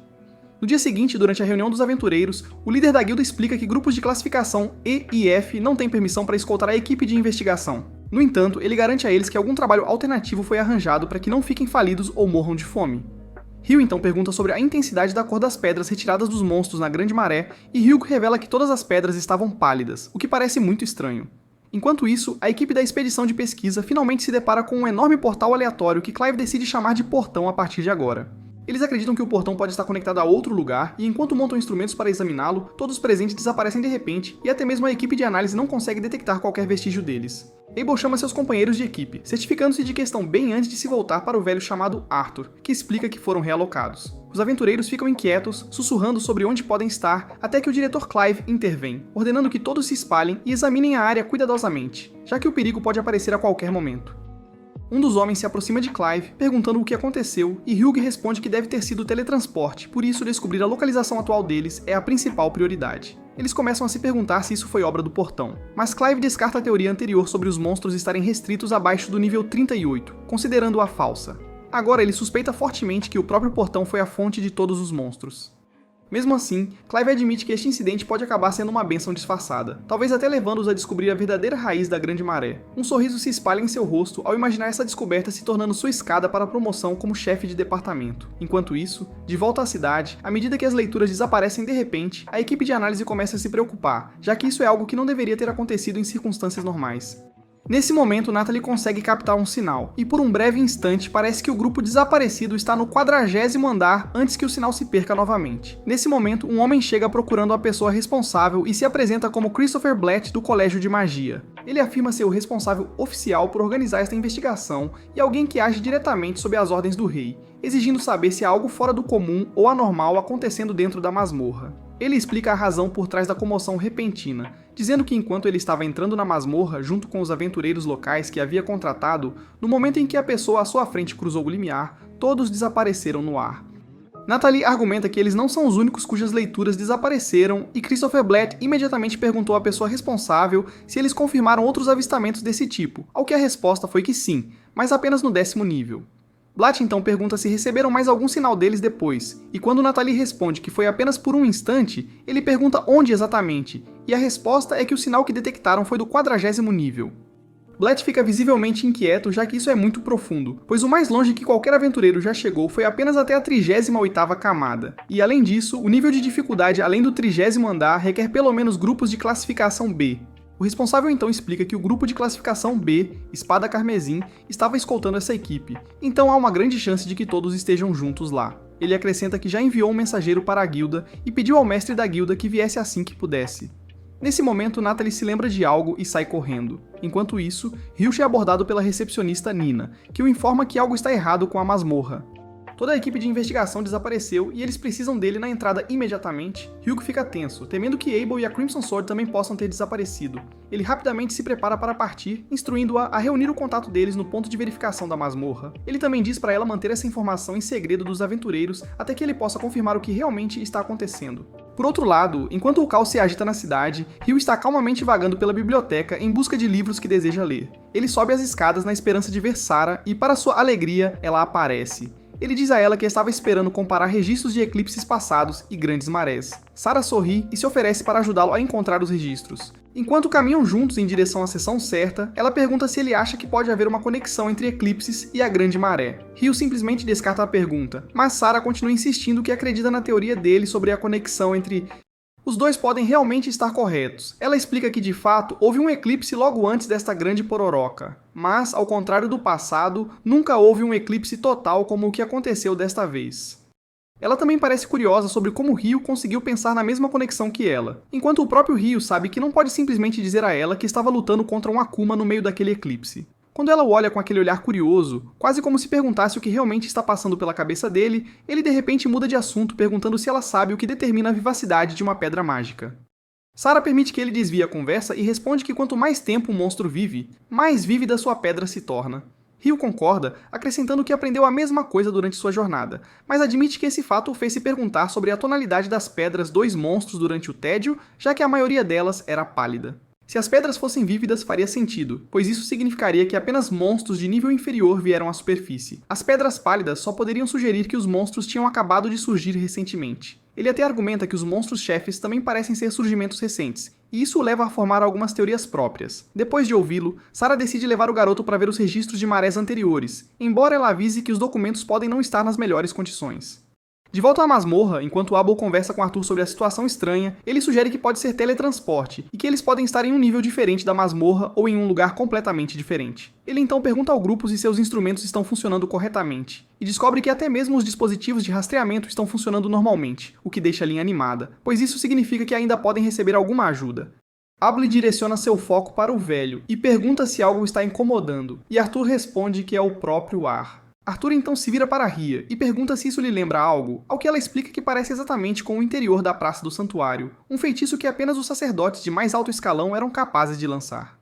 S1: No dia seguinte, durante a reunião dos aventureiros, o líder da guilda explica que grupos de classificação E e F não têm permissão para escoltar a equipe de investigação. No entanto, ele garante a eles que algum trabalho alternativo foi arranjado para que não fiquem falidos ou morram de fome. Rio então pergunta sobre a intensidade da cor das pedras retiradas dos monstros na Grande Maré, e Rio revela que todas as pedras estavam pálidas, o que parece muito estranho. Enquanto isso, a equipe da expedição de pesquisa finalmente se depara com um enorme portal aleatório que Clive decide chamar de portão a partir de agora. Eles acreditam que o portão pode estar conectado a outro lugar, e enquanto montam instrumentos para examiná-lo, todos os presentes desaparecem de repente, e até mesmo a equipe de análise não consegue detectar qualquer vestígio deles. Abel chama seus companheiros de equipe, certificando-se de que estão bem antes de se voltar para o velho chamado Arthur, que explica que foram realocados. Os aventureiros ficam inquietos, sussurrando sobre onde podem estar, até que o diretor Clive intervém, ordenando que todos se espalhem e examinem a área cuidadosamente, já que o perigo pode aparecer a qualquer momento. Um dos homens se aproxima de Clive, perguntando o que aconteceu, e Hugh responde que deve ter sido teletransporte, por isso descobrir a localização atual deles é a principal prioridade. Eles começam a se perguntar se isso foi obra do portão, mas Clive descarta a teoria anterior sobre os monstros estarem restritos abaixo do nível 38, considerando-a falsa. Agora ele suspeita fortemente que o próprio portão foi a fonte de todos os monstros. Mesmo assim, Clive admite que este incidente pode acabar sendo uma bênção disfarçada, talvez até levando-os a descobrir a verdadeira raiz da Grande Maré. Um sorriso se espalha em seu rosto ao imaginar essa descoberta se tornando sua escada para a promoção como chefe de departamento. Enquanto isso, de volta à cidade, à medida que as leituras desaparecem de repente, a equipe de análise começa a se preocupar, já que isso é algo que não deveria ter acontecido em circunstâncias normais. Nesse momento, Natalie consegue captar um sinal, e por um breve instante parece que o grupo desaparecido está no 40º andar antes que o sinal se perca novamente. Nesse momento, um homem chega procurando a pessoa responsável e se apresenta como Christopher Blatt do Colégio de Magia. Ele afirma ser o responsável oficial por organizar esta investigação e alguém que age diretamente sob as ordens do rei, exigindo saber se há algo fora do comum ou anormal acontecendo dentro da masmorra. Ele explica a razão por trás da comoção repentina, dizendo que enquanto ele estava entrando na masmorra junto com os aventureiros locais que havia contratado, no momento em que a pessoa à sua frente cruzou o limiar, todos desapareceram no ar. Natalie argumenta que eles não são os únicos cujas leituras desapareceram, e Christopher Blatt imediatamente perguntou à pessoa responsável se eles confirmaram outros avistamentos desse tipo, ao que a resposta foi que sim, mas apenas no 10º nível. Blatt então pergunta se receberam mais algum sinal deles depois, e quando Natalie responde que foi apenas por um instante, ele pergunta onde exatamente, e a resposta é que o sinal que detectaram foi do 40º nível. Blatt fica visivelmente inquieto, já que isso é muito profundo, pois o mais longe que qualquer aventureiro já chegou foi apenas até a 38ª camada, e além disso, o nível de dificuldade além do 30º andar requer pelo menos grupos de classificação B. O responsável então explica que o grupo de classificação B, Espada Carmesim, estava escoltando essa equipe, então há uma grande chance de que todos estejam juntos lá. Ele acrescenta que já enviou um mensageiro para a guilda e pediu ao mestre da guilda que viesse assim que pudesse. Nesse momento, Natalie se lembra de algo e sai correndo. Enquanto isso, Ryushi é abordado pela recepcionista Nina, que o informa que algo está errado com a masmorra. Toda a equipe de investigação desapareceu e eles precisam dele na entrada imediatamente. Ryuko fica tenso, temendo que Abel e a Crimson Sword também possam ter desaparecido. Ele rapidamente se prepara para partir, instruindo-a a reunir o contato deles no ponto de verificação da masmorra. Ele também diz para ela manter essa informação em segredo dos aventureiros até que ele possa confirmar o que realmente está acontecendo. Por outro lado, enquanto o caos se agita na cidade, Ryu está calmamente vagando pela biblioteca em busca de livros que deseja ler. Ele sobe as escadas na esperança de ver Sarah e, para sua alegria, ela aparece. Ele diz a ela que estava esperando comparar registros de eclipses passados e grandes marés. Sarah sorri e se oferece para ajudá-lo a encontrar os registros. Enquanto caminham juntos em direção à seção certa, ela pergunta se ele acha que pode haver uma conexão entre eclipses e a grande maré. Ryu simplesmente descarta a pergunta, mas Sarah continua insistindo que acredita na teoria dele sobre a conexão entre... Os dois podem realmente estar corretos. Ela explica que, de fato, houve um eclipse logo antes desta grande pororoca. Mas, ao contrário do passado, nunca houve um eclipse total como o que aconteceu desta vez. Ela também parece curiosa sobre como Ryu conseguiu pensar na mesma conexão que ela, enquanto o próprio Ryu sabe que não pode simplesmente dizer a ela que estava lutando contra um Akuma no meio daquele eclipse. Quando ela o olha com aquele olhar curioso, quase como se perguntasse o que realmente está passando pela cabeça dele, ele de repente muda de assunto perguntando se ela sabe o que determina a vivacidade de uma pedra mágica. Sarah permite que ele desvie a conversa e responde que quanto mais tempo um monstro vive, mais vívida sua pedra se torna. Ryu concorda, acrescentando que aprendeu a mesma coisa durante sua jornada, mas admite que esse fato o fez se perguntar sobre a tonalidade das pedras dos monstros durante o tédio, já que a maioria delas era pálida. Se as pedras fossem vívidas, faria sentido, pois isso significaria que apenas monstros de nível inferior vieram à superfície. As pedras pálidas só poderiam sugerir que os monstros tinham acabado de surgir recentemente. Ele até argumenta que os monstros-chefes também parecem ser surgimentos recentes, e isso o leva a formar algumas teorias próprias. Depois de ouvi-lo, Sarah decide levar o garoto para ver os registros de marés anteriores, embora ela avise que os documentos podem não estar nas melhores condições. De volta à masmorra, enquanto Abel conversa com Arthur sobre a situação estranha, ele sugere que pode ser teletransporte, e que eles podem estar em um nível diferente da masmorra ou em um lugar completamente diferente. Ele então pergunta ao grupo se seus instrumentos estão funcionando corretamente, e descobre que até mesmo os dispositivos de rastreamento estão funcionando normalmente, o que deixa a linha animada, pois isso significa que ainda podem receber alguma ajuda. Abel direciona seu foco para o velho, e pergunta se algo está incomodando, e Arthur responde que é o próprio ar. Arthur então se vira para Ria e pergunta se isso lhe lembra algo, ao que ela explica que parece exatamente com o interior da Praça do Santuário, um feitiço que apenas os sacerdotes de mais alto escalão eram capazes de lançar.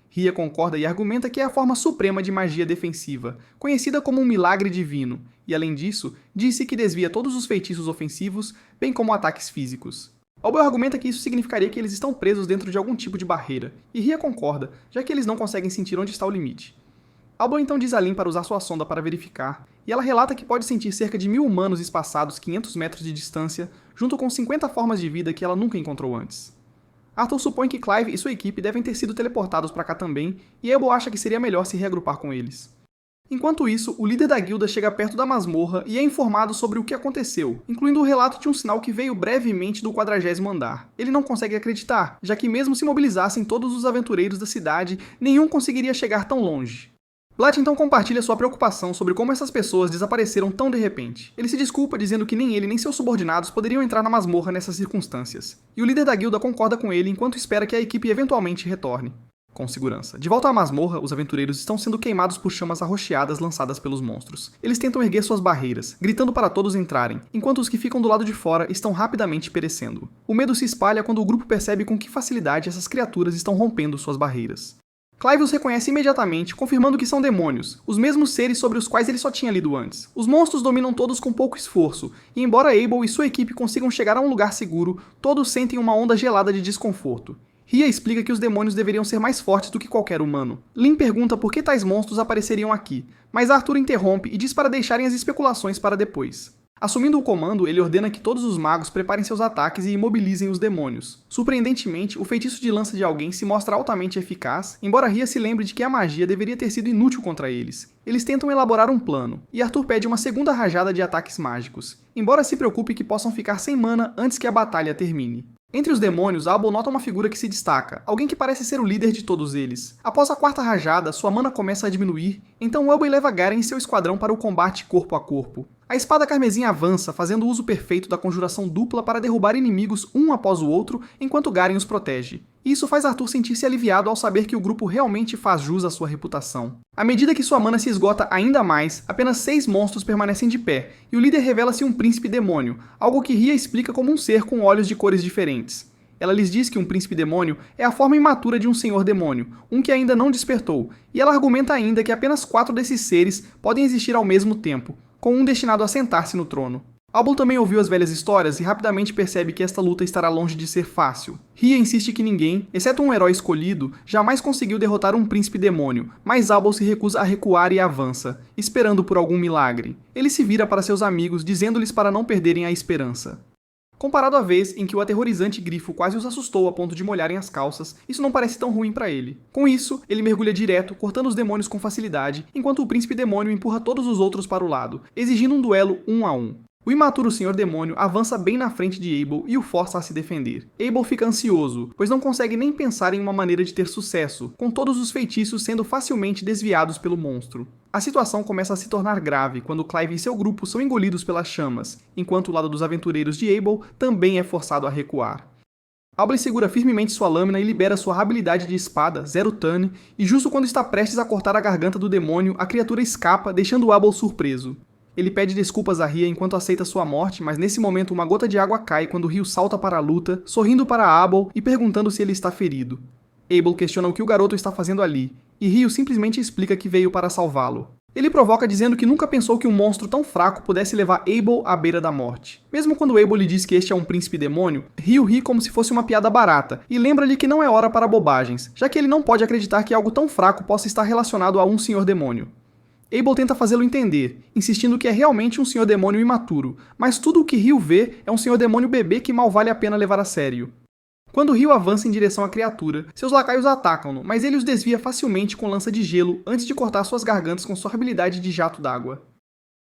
S1: Ria concorda e argumenta que é a forma suprema de magia defensiva, conhecida como um milagre divino, e além disso, disse que desvia todos os feitiços ofensivos, bem como ataques físicos. Abel argumenta que isso significaria que eles estão presos dentro de algum tipo de barreira, e Ria concorda, já que eles não conseguem sentir onde está o limite. Abel então diz a Lin para usar sua sonda para verificar, e ela relata que pode sentir cerca de 1000 humanos espaçados 500 metros de distância, junto com 50 formas de vida que ela nunca encontrou antes. Arthur supõe que Clive e sua equipe devem ter sido teleportados para cá também, e Abel acha que seria melhor se reagrupar com eles. Enquanto isso, o líder da guilda chega perto da masmorra e é informado sobre o que aconteceu, incluindo o relato de um sinal que veio brevemente do 40º andar. Ele não consegue acreditar, já que mesmo se mobilizassem todos os aventureiros da cidade, nenhum conseguiria chegar tão longe. Blatt então compartilha sua preocupação sobre como essas pessoas desapareceram tão de repente. Ele se desculpa dizendo que nem ele nem seus subordinados poderiam entrar na masmorra nessas circunstâncias. E o líder da guilda concorda com ele enquanto espera que a equipe eventualmente retorne. Com segurança. De volta à masmorra, os aventureiros estão sendo queimados por chamas arroxeadas lançadas pelos monstros. Eles tentam erguer suas barreiras, gritando para todos entrarem, enquanto os que ficam do lado de fora estão rapidamente perecendo. O medo se espalha quando o grupo percebe com que facilidade essas criaturas estão rompendo suas barreiras. Clive os reconhece imediatamente, confirmando que são demônios, os mesmos seres sobre os quais ele só tinha lido antes. Os monstros dominam todos com pouco esforço, e embora Abel e sua equipe consigam chegar a um lugar seguro, todos sentem uma onda gelada de desconforto. Ria explica que os demônios deveriam ser mais fortes do que qualquer humano. Lin pergunta por que tais monstros apareceriam aqui, mas Arthur interrompe e diz para deixarem as especulações para depois. Assumindo o comando, ele ordena que todos os magos preparem seus ataques e imobilizem os demônios. Surpreendentemente, o feitiço de lança de alguém se mostra altamente eficaz, embora Ria se lembre de que a magia deveria ter sido inútil contra eles. Eles tentam elaborar um plano, e Arthur pede uma segunda rajada de ataques mágicos, embora se preocupe que possam ficar sem mana antes que a batalha termine. Entre os demônios, Abel nota uma figura que se destaca, alguém que parece ser o líder de todos eles. Após a quarta rajada, sua mana começa a diminuir, então Abel leva Garen e seu esquadrão para o combate corpo a corpo. A espada carmesim avança, fazendo uso perfeito da conjuração dupla para derrubar inimigos um após o outro, enquanto Garen os protege. Isso faz Arthur sentir-se aliviado ao saber que o grupo realmente faz jus à sua reputação. À medida que sua mana se esgota ainda mais, apenas 6 monstros permanecem de pé, e o líder revela-se um príncipe demônio, algo que Rhea explica como um ser com olhos de cores diferentes. Ela lhes diz que um príncipe demônio é a forma imatura de um senhor demônio, um que ainda não despertou, e ela argumenta ainda que apenas 4 desses seres podem existir ao mesmo tempo, com um destinado a sentar-se no trono. Abel também ouviu as velhas histórias e rapidamente percebe que esta luta estará longe de ser fácil. Rhea insiste que ninguém, exceto um herói escolhido, jamais conseguiu derrotar um príncipe demônio, mas Abel se recusa a recuar e avança, esperando por algum milagre. Ele se vira para seus amigos, dizendo-lhes para não perderem a esperança. Comparado à vez em que o aterrorizante grifo quase os assustou a ponto de molharem as calças, isso não parece tão ruim para ele. Com isso, ele mergulha direto, cortando os demônios com facilidade, enquanto o príncipe demônio empurra todos os outros para o lado, exigindo um duelo 1 a 1. O imaturo Senhor Demônio avança bem na frente de Abel e o força a se defender. Abel fica ansioso, pois não consegue nem pensar em uma maneira de ter sucesso, com todos os feitiços sendo facilmente desviados pelo monstro. A situação começa a se tornar grave quando Clive e seu grupo são engolidos pelas chamas, enquanto o lado dos aventureiros de Abel também é forçado a recuar. Abel segura firmemente sua lâmina e libera sua habilidade de espada, Zero Turn, e justo quando está prestes a cortar a garganta do demônio, a criatura escapa, deixando Abel surpreso. Ele pede desculpas a Rhea enquanto aceita sua morte, mas nesse momento uma gota de água cai quando Ryu salta para a luta, sorrindo para Abel e perguntando se ele está ferido. Abel questiona o que o garoto está fazendo ali, e Ryu simplesmente explica que veio para salvá-lo. Ele provoca dizendo que nunca pensou que um monstro tão fraco pudesse levar Abel à beira da morte. Mesmo quando Abel lhe diz que este é um príncipe demônio, Ryu ri como se fosse uma piada barata, e lembra-lhe que não é hora para bobagens, já que ele não pode acreditar que algo tão fraco possa estar relacionado a um senhor demônio. Abel tenta fazê-lo entender, insistindo que é realmente um senhor demônio imaturo, mas tudo o que Ryu vê é um senhor demônio bebê que mal vale a pena levar a sério. Quando Ryu avança em direção à criatura, seus lacaios atacam-no, mas ele os desvia facilmente com lança de gelo antes de cortar suas gargantas com sua habilidade de jato d'água.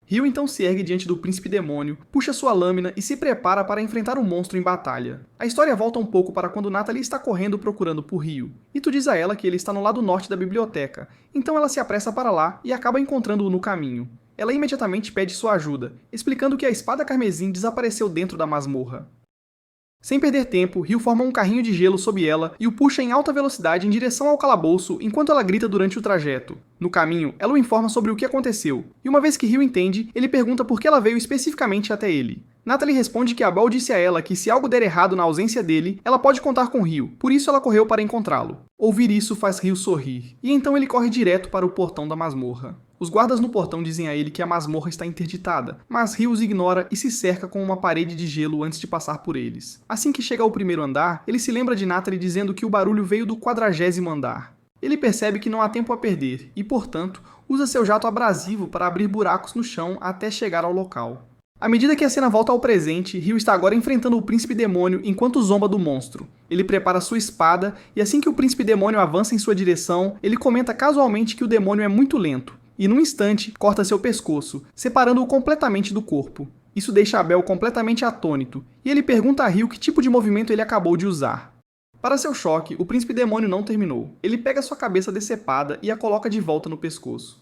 S1: Ryu então se ergue diante do príncipe demônio, puxa sua lâmina e se prepara para enfrentar o monstro em batalha. A história volta um pouco para quando Natalie está correndo procurando por Ryu. Ito diz a ela que ele está no lado norte da biblioteca, então ela se apressa para lá e acaba encontrando-o no caminho. Ela imediatamente pede sua ajuda, explicando que a espada carmesim desapareceu dentro da masmorra. Sem perder tempo, Ryu forma um carrinho de gelo sob ela e o puxa em alta velocidade em direção ao calabouço enquanto ela grita durante o trajeto. No caminho, ela o informa sobre o que aconteceu, e uma vez que Ryu entende, ele pergunta por que ela veio especificamente até ele. Natalie responde que Abel disse a ela que se algo der errado na ausência dele, ela pode contar com Ryu, por isso ela correu para encontrá-lo. Ouvir isso faz Ryu sorrir, e então ele corre direto para o portão da masmorra. Os guardas no portão dizem a ele que a masmorra está interditada, mas Ryu os ignora e se cerca com uma parede de gelo antes de passar por eles. Assim que chega ao primeiro andar, ele se lembra de Natalie dizendo que o barulho veio do 40º andar. Ele percebe que não há tempo a perder e, portanto, usa seu jato abrasivo para abrir buracos no chão até chegar ao local. À medida que a cena volta ao presente, Ryu está agora enfrentando o príncipe demônio enquanto zomba do monstro. Ele prepara sua espada e assim que o príncipe demônio avança em sua direção, ele comenta casualmente que o demônio é muito lento. E num instante, corta seu pescoço, separando-o completamente do corpo. Isso deixa Abel completamente atônito, e ele pergunta a Ryu que tipo de movimento ele acabou de usar. Para seu choque, o príncipe demônio não terminou. Ele pega sua cabeça decepada e a coloca de volta no pescoço.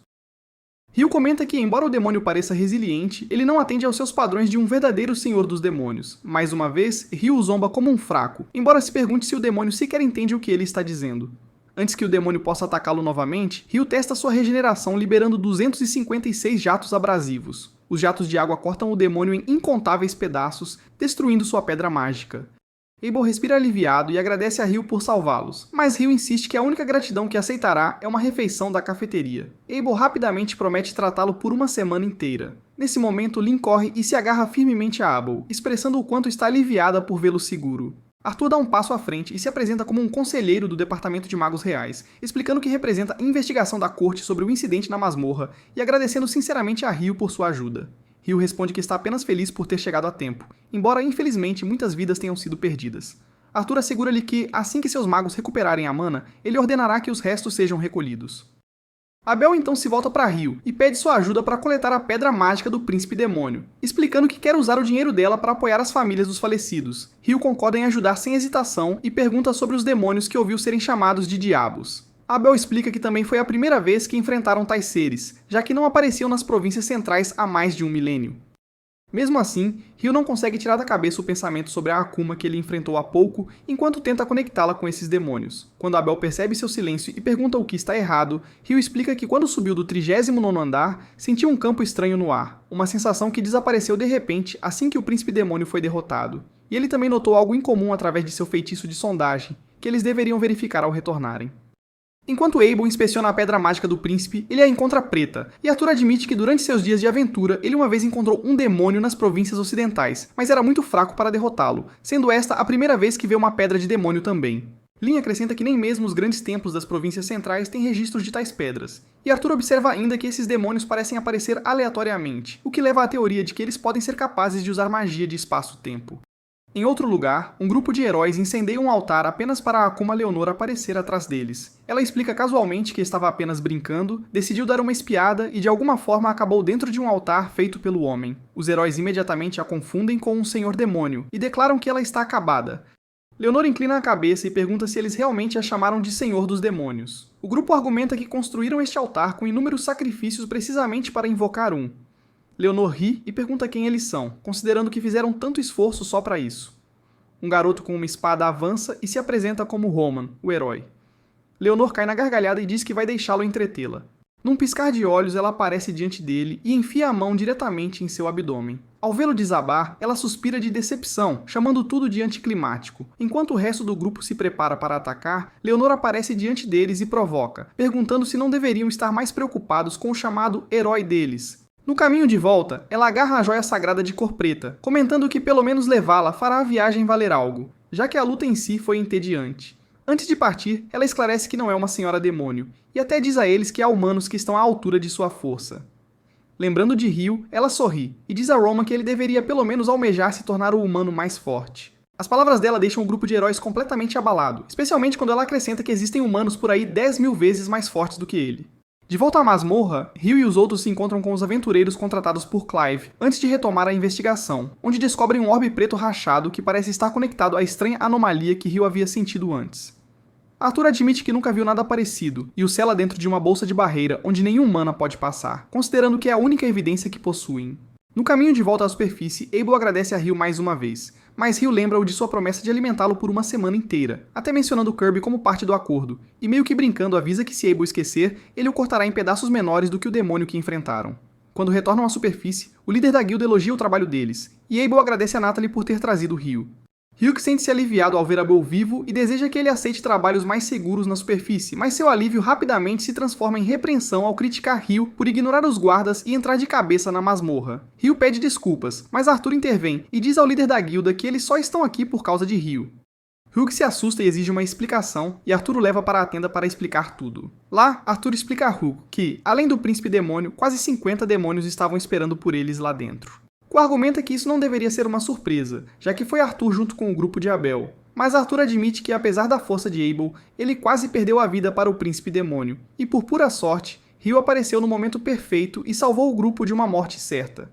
S1: Ryu comenta que, embora o demônio pareça resiliente, ele não atende aos seus padrões de um verdadeiro senhor dos demônios. Mais uma vez, Ryu o zomba como um fraco, embora se pergunte se o demônio sequer entende o que ele está dizendo. Antes que o demônio possa atacá-lo novamente, Ryu testa sua regeneração liberando 256 jatos abrasivos. Os jatos de água cortam o demônio em incontáveis pedaços, destruindo sua pedra mágica. Abel respira aliviado e agradece a Ryu por salvá-los, mas Ryu insiste que a única gratidão que aceitará é uma refeição da cafeteria. Abel rapidamente promete tratá-lo por uma semana inteira. Nesse momento, Lyn corre e se agarra firmemente a Abel, expressando o quanto está aliviada por vê-lo seguro. Arthur dá um passo à frente e se apresenta como um conselheiro do Departamento de Magos Reais, explicando que representa a investigação da corte sobre o incidente na masmorra e agradecendo sinceramente a Ryu por sua ajuda. Ryu responde que está apenas feliz por ter chegado a tempo, embora infelizmente muitas vidas tenham sido perdidas. Arthur assegura-lhe que, assim que seus magos recuperarem a mana, ele ordenará que os restos sejam recolhidos. Abel então se volta para Rio e pede sua ajuda para coletar a pedra mágica do príncipe demônio, explicando que quer usar o dinheiro dela para apoiar as famílias dos falecidos. Rio concorda em ajudar sem hesitação e pergunta sobre os demônios que ouviu serem chamados de diabos. Abel explica que também foi a primeira vez que enfrentaram tais seres, já que não apareciam nas províncias centrais há mais de um milênio. Mesmo assim, Rio não consegue tirar da cabeça o pensamento sobre a Akuma que ele enfrentou há pouco, enquanto tenta conectá-la com esses demônios. Quando Abel percebe seu silêncio e pergunta o que está errado, Rio explica que quando subiu do 39º andar, sentiu um campo estranho no ar, uma sensação que desapareceu de repente assim que o príncipe demônio foi derrotado. E ele também notou algo incomum através de seu feitiço de sondagem, que eles deveriam verificar ao retornarem. Enquanto Abel inspeciona a pedra mágica do príncipe, ele a encontra preta, e Arthur admite que durante seus dias de aventura, ele uma vez encontrou um demônio nas províncias ocidentais, mas era muito fraco para derrotá-lo, sendo esta a primeira vez que vê uma pedra de demônio também. Lin acrescenta que nem mesmo os grandes templos das províncias centrais têm registros de tais pedras, e Arthur observa ainda que esses demônios parecem aparecer aleatoriamente, o que leva à teoria de que eles podem ser capazes de usar magia de espaço-tempo. Em outro lugar, um grupo de heróis incendeia um altar apenas para a Akuma Leonor aparecer atrás deles. Ela explica casualmente que estava apenas brincando, decidiu dar uma espiada e de alguma forma acabou dentro de um altar feito pelo homem. Os heróis imediatamente a confundem com um senhor demônio e declaram que ela está acabada. Leonor inclina a cabeça e pergunta se eles realmente a chamaram de Senhor dos Demônios. O grupo argumenta que construíram este altar com inúmeros sacrifícios precisamente para invocar um. Leonor ri e pergunta quem eles são, considerando que fizeram tanto esforço só para isso. Um garoto com uma espada avança e se apresenta como Roman, o herói. Leonor cai na gargalhada e diz que vai deixá-lo entretê-la. Num piscar de olhos, ela aparece diante dele e enfia a mão diretamente em seu abdômen. Ao vê-lo desabar, ela suspira de decepção, chamando tudo de anticlimático. Enquanto o resto do grupo se prepara para atacar, Leonor aparece diante deles e provoca, perguntando se não deveriam estar mais preocupados com o chamado herói deles. No caminho de volta, ela agarra a joia sagrada de cor preta, comentando que pelo menos levá-la fará a viagem valer algo, já que a luta em si foi entediante. Antes de partir, ela esclarece que não é uma senhora demônio, e até diz a eles que há humanos que estão à altura de sua força. Lembrando de Rio, ela sorri, e diz a Roman que ele deveria pelo menos almejar se tornar o humano mais forte. As palavras dela deixam o grupo de heróis completamente abalado, especialmente quando ela acrescenta que existem humanos por aí 10.000 vezes mais fortes do que ele. De volta à masmorra, Rio e os outros se encontram com os aventureiros contratados por Clive, antes de retomar a investigação, onde descobrem um orbe preto rachado que parece estar conectado à estranha anomalia que Rio havia sentido antes. Arthur admite que nunca viu nada parecido, e o sela dentro de uma bolsa de barreira onde nenhum mana pode passar, considerando que é a única evidência que possuem. No caminho de volta à superfície, Abel agradece a Rio mais uma vez, mas Rio lembra-o de sua promessa de alimentá-lo por uma semana inteira, até mencionando Kirby como parte do acordo, e meio que brincando avisa que se Abel esquecer, ele o cortará em pedaços menores do que o demônio que enfrentaram. Quando retornam à superfície, o líder da guilda elogia o trabalho deles, e Abel agradece a Natalie por ter trazido Rio. Ryuk sente-se aliviado ao ver Abel vivo e deseja que ele aceite trabalhos mais seguros na superfície, mas seu alívio rapidamente se transforma em repreensão ao criticar Ryu por ignorar os guardas e entrar de cabeça na masmorra. Ryu pede desculpas, mas Arthur intervém e diz ao líder da guilda que eles só estão aqui por causa de Ryu. Ryuk se assusta e exige uma explicação, e Arthur o leva para a tenda para explicar tudo. Lá, Arthur explica a Ryuk que, além do príncipe demônio, quase 50 demônios estavam esperando por eles lá dentro. O argumento é que isso não deveria ser uma surpresa, já que foi Arthur junto com o grupo de Abel. Mas Arthur admite que, apesar da força de Abel, ele quase perdeu a vida para o príncipe demônio, e por pura sorte, Ryu apareceu no momento perfeito e salvou o grupo de uma morte certa.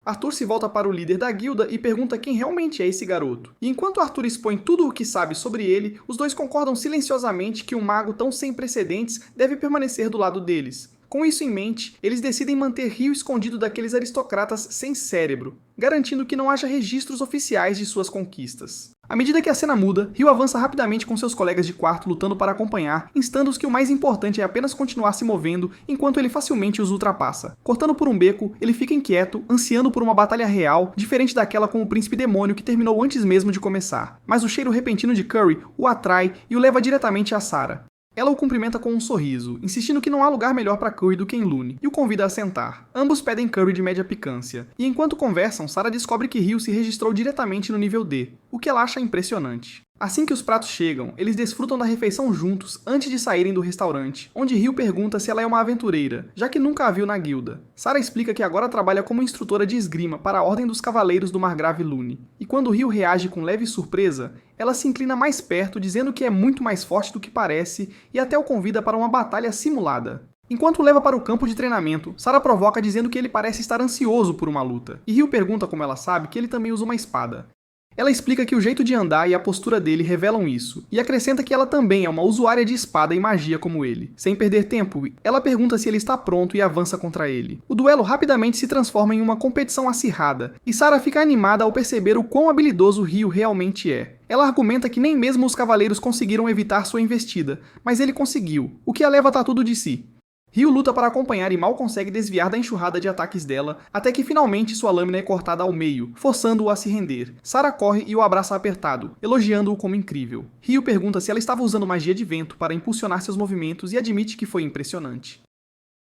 S1: Arthur se volta para o líder da guilda e pergunta quem realmente é esse garoto. E enquanto Arthur expõe tudo o que sabe sobre ele, os dois concordam silenciosamente que um mago tão sem precedentes deve permanecer do lado deles. Com isso em mente, eles decidem manter Ryu escondido daqueles aristocratas sem cérebro, garantindo que não haja registros oficiais de suas conquistas. À medida que a cena muda, Ryu avança rapidamente com seus colegas de quarto lutando para acompanhar, instando-os que o mais importante é apenas continuar se movendo enquanto ele facilmente os ultrapassa. Cortando por um beco, ele fica inquieto, ansiando por uma batalha real, diferente daquela com o príncipe demônio que terminou antes mesmo de começar. Mas o cheiro repentino de Curry o atrai e o leva diretamente a Sarah. Ela o cumprimenta com um sorriso, insistindo que não há lugar melhor para Curry do que em Lune, e o convida a sentar. Ambos pedem curry de média picância, e enquanto conversam, Sarah descobre que Ryu se registrou diretamente no nível D, o que ela acha impressionante. Assim que os pratos chegam, eles desfrutam da refeição juntos antes de saírem do restaurante, onde Ryu pergunta se ela é uma aventureira, já que nunca a viu na guilda. Sarah explica que agora trabalha como instrutora de esgrima para a Ordem dos Cavaleiros do Margrave Lune, e quando Ryu reage com leve surpresa, ela se inclina mais perto dizendo que é muito mais forte do que parece e até o convida para uma batalha simulada. Enquanto o leva para o campo de treinamento, Sarah provoca dizendo que ele parece estar ansioso por uma luta, e Ryu pergunta como ela sabe que ele também usa uma espada. Ela explica que o jeito de andar e a postura dele revelam isso, e acrescenta que ela também é uma usuária de espada e magia como ele. Sem perder tempo, ela pergunta se ele está pronto e avança contra ele. O duelo rapidamente se transforma em uma competição acirrada, e Sarah fica animada ao perceber o quão habilidoso Ryu realmente é. Ela argumenta que nem mesmo os cavaleiros conseguiram evitar sua investida, mas ele conseguiu, o que a leva a dar tudo de si. Ryu luta para acompanhar e mal consegue desviar da enxurrada de ataques dela, até que finalmente sua lâmina é cortada ao meio, forçando-o a se render. Sarah corre e o abraça apertado, elogiando-o como incrível. Ryu pergunta se ela estava usando magia de vento para impulsionar seus movimentos e admite que foi impressionante.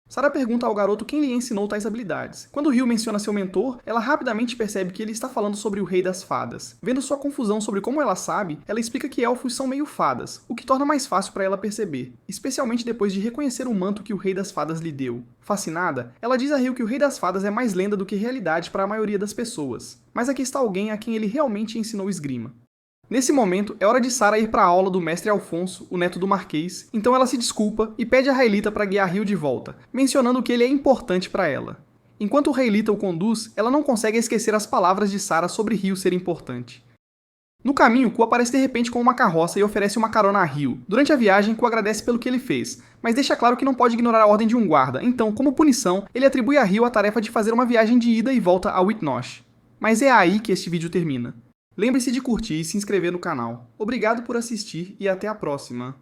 S1: Sarah pergunta ao garoto quem lhe ensinou tais habilidades. Quando Ryu menciona seu mentor, ela rapidamente percebe que ele está falando sobre o Rei das Fadas. Vendo sua confusão sobre como ela sabe, ela explica que elfos são meio fadas, o que torna mais fácil para ela perceber, especialmente depois de reconhecer o manto que o Rei das Fadas lhe deu. Fascinada, ela diz a Ryu que o Rei das Fadas é mais lenda do que realidade para a maioria das pessoas. Mas aqui está alguém a quem ele realmente ensinou esgrima. Nesse momento, é hora de Sarah ir para a aula do mestre Alfonso, o neto do Marquês, então ela se desculpa e pede a Raelita para guiar Ryu de volta, mencionando que ele é importante para ela. Enquanto Raelita o conduz, ela não consegue esquecer as palavras de Sarah sobre Ryu ser importante. No caminho, Ku aparece de repente com uma carroça e oferece uma carona a Ryu. Durante a viagem, Ku agradece pelo que ele fez, mas deixa claro que não pode ignorar a ordem de um guarda, então, como punição, ele atribui a Ryu a tarefa de fazer uma viagem de ida e volta a Whitnosh. Mas é aí que este vídeo termina. Lembre-se de curtir e se inscrever no canal. Obrigado por assistir e até a próxima!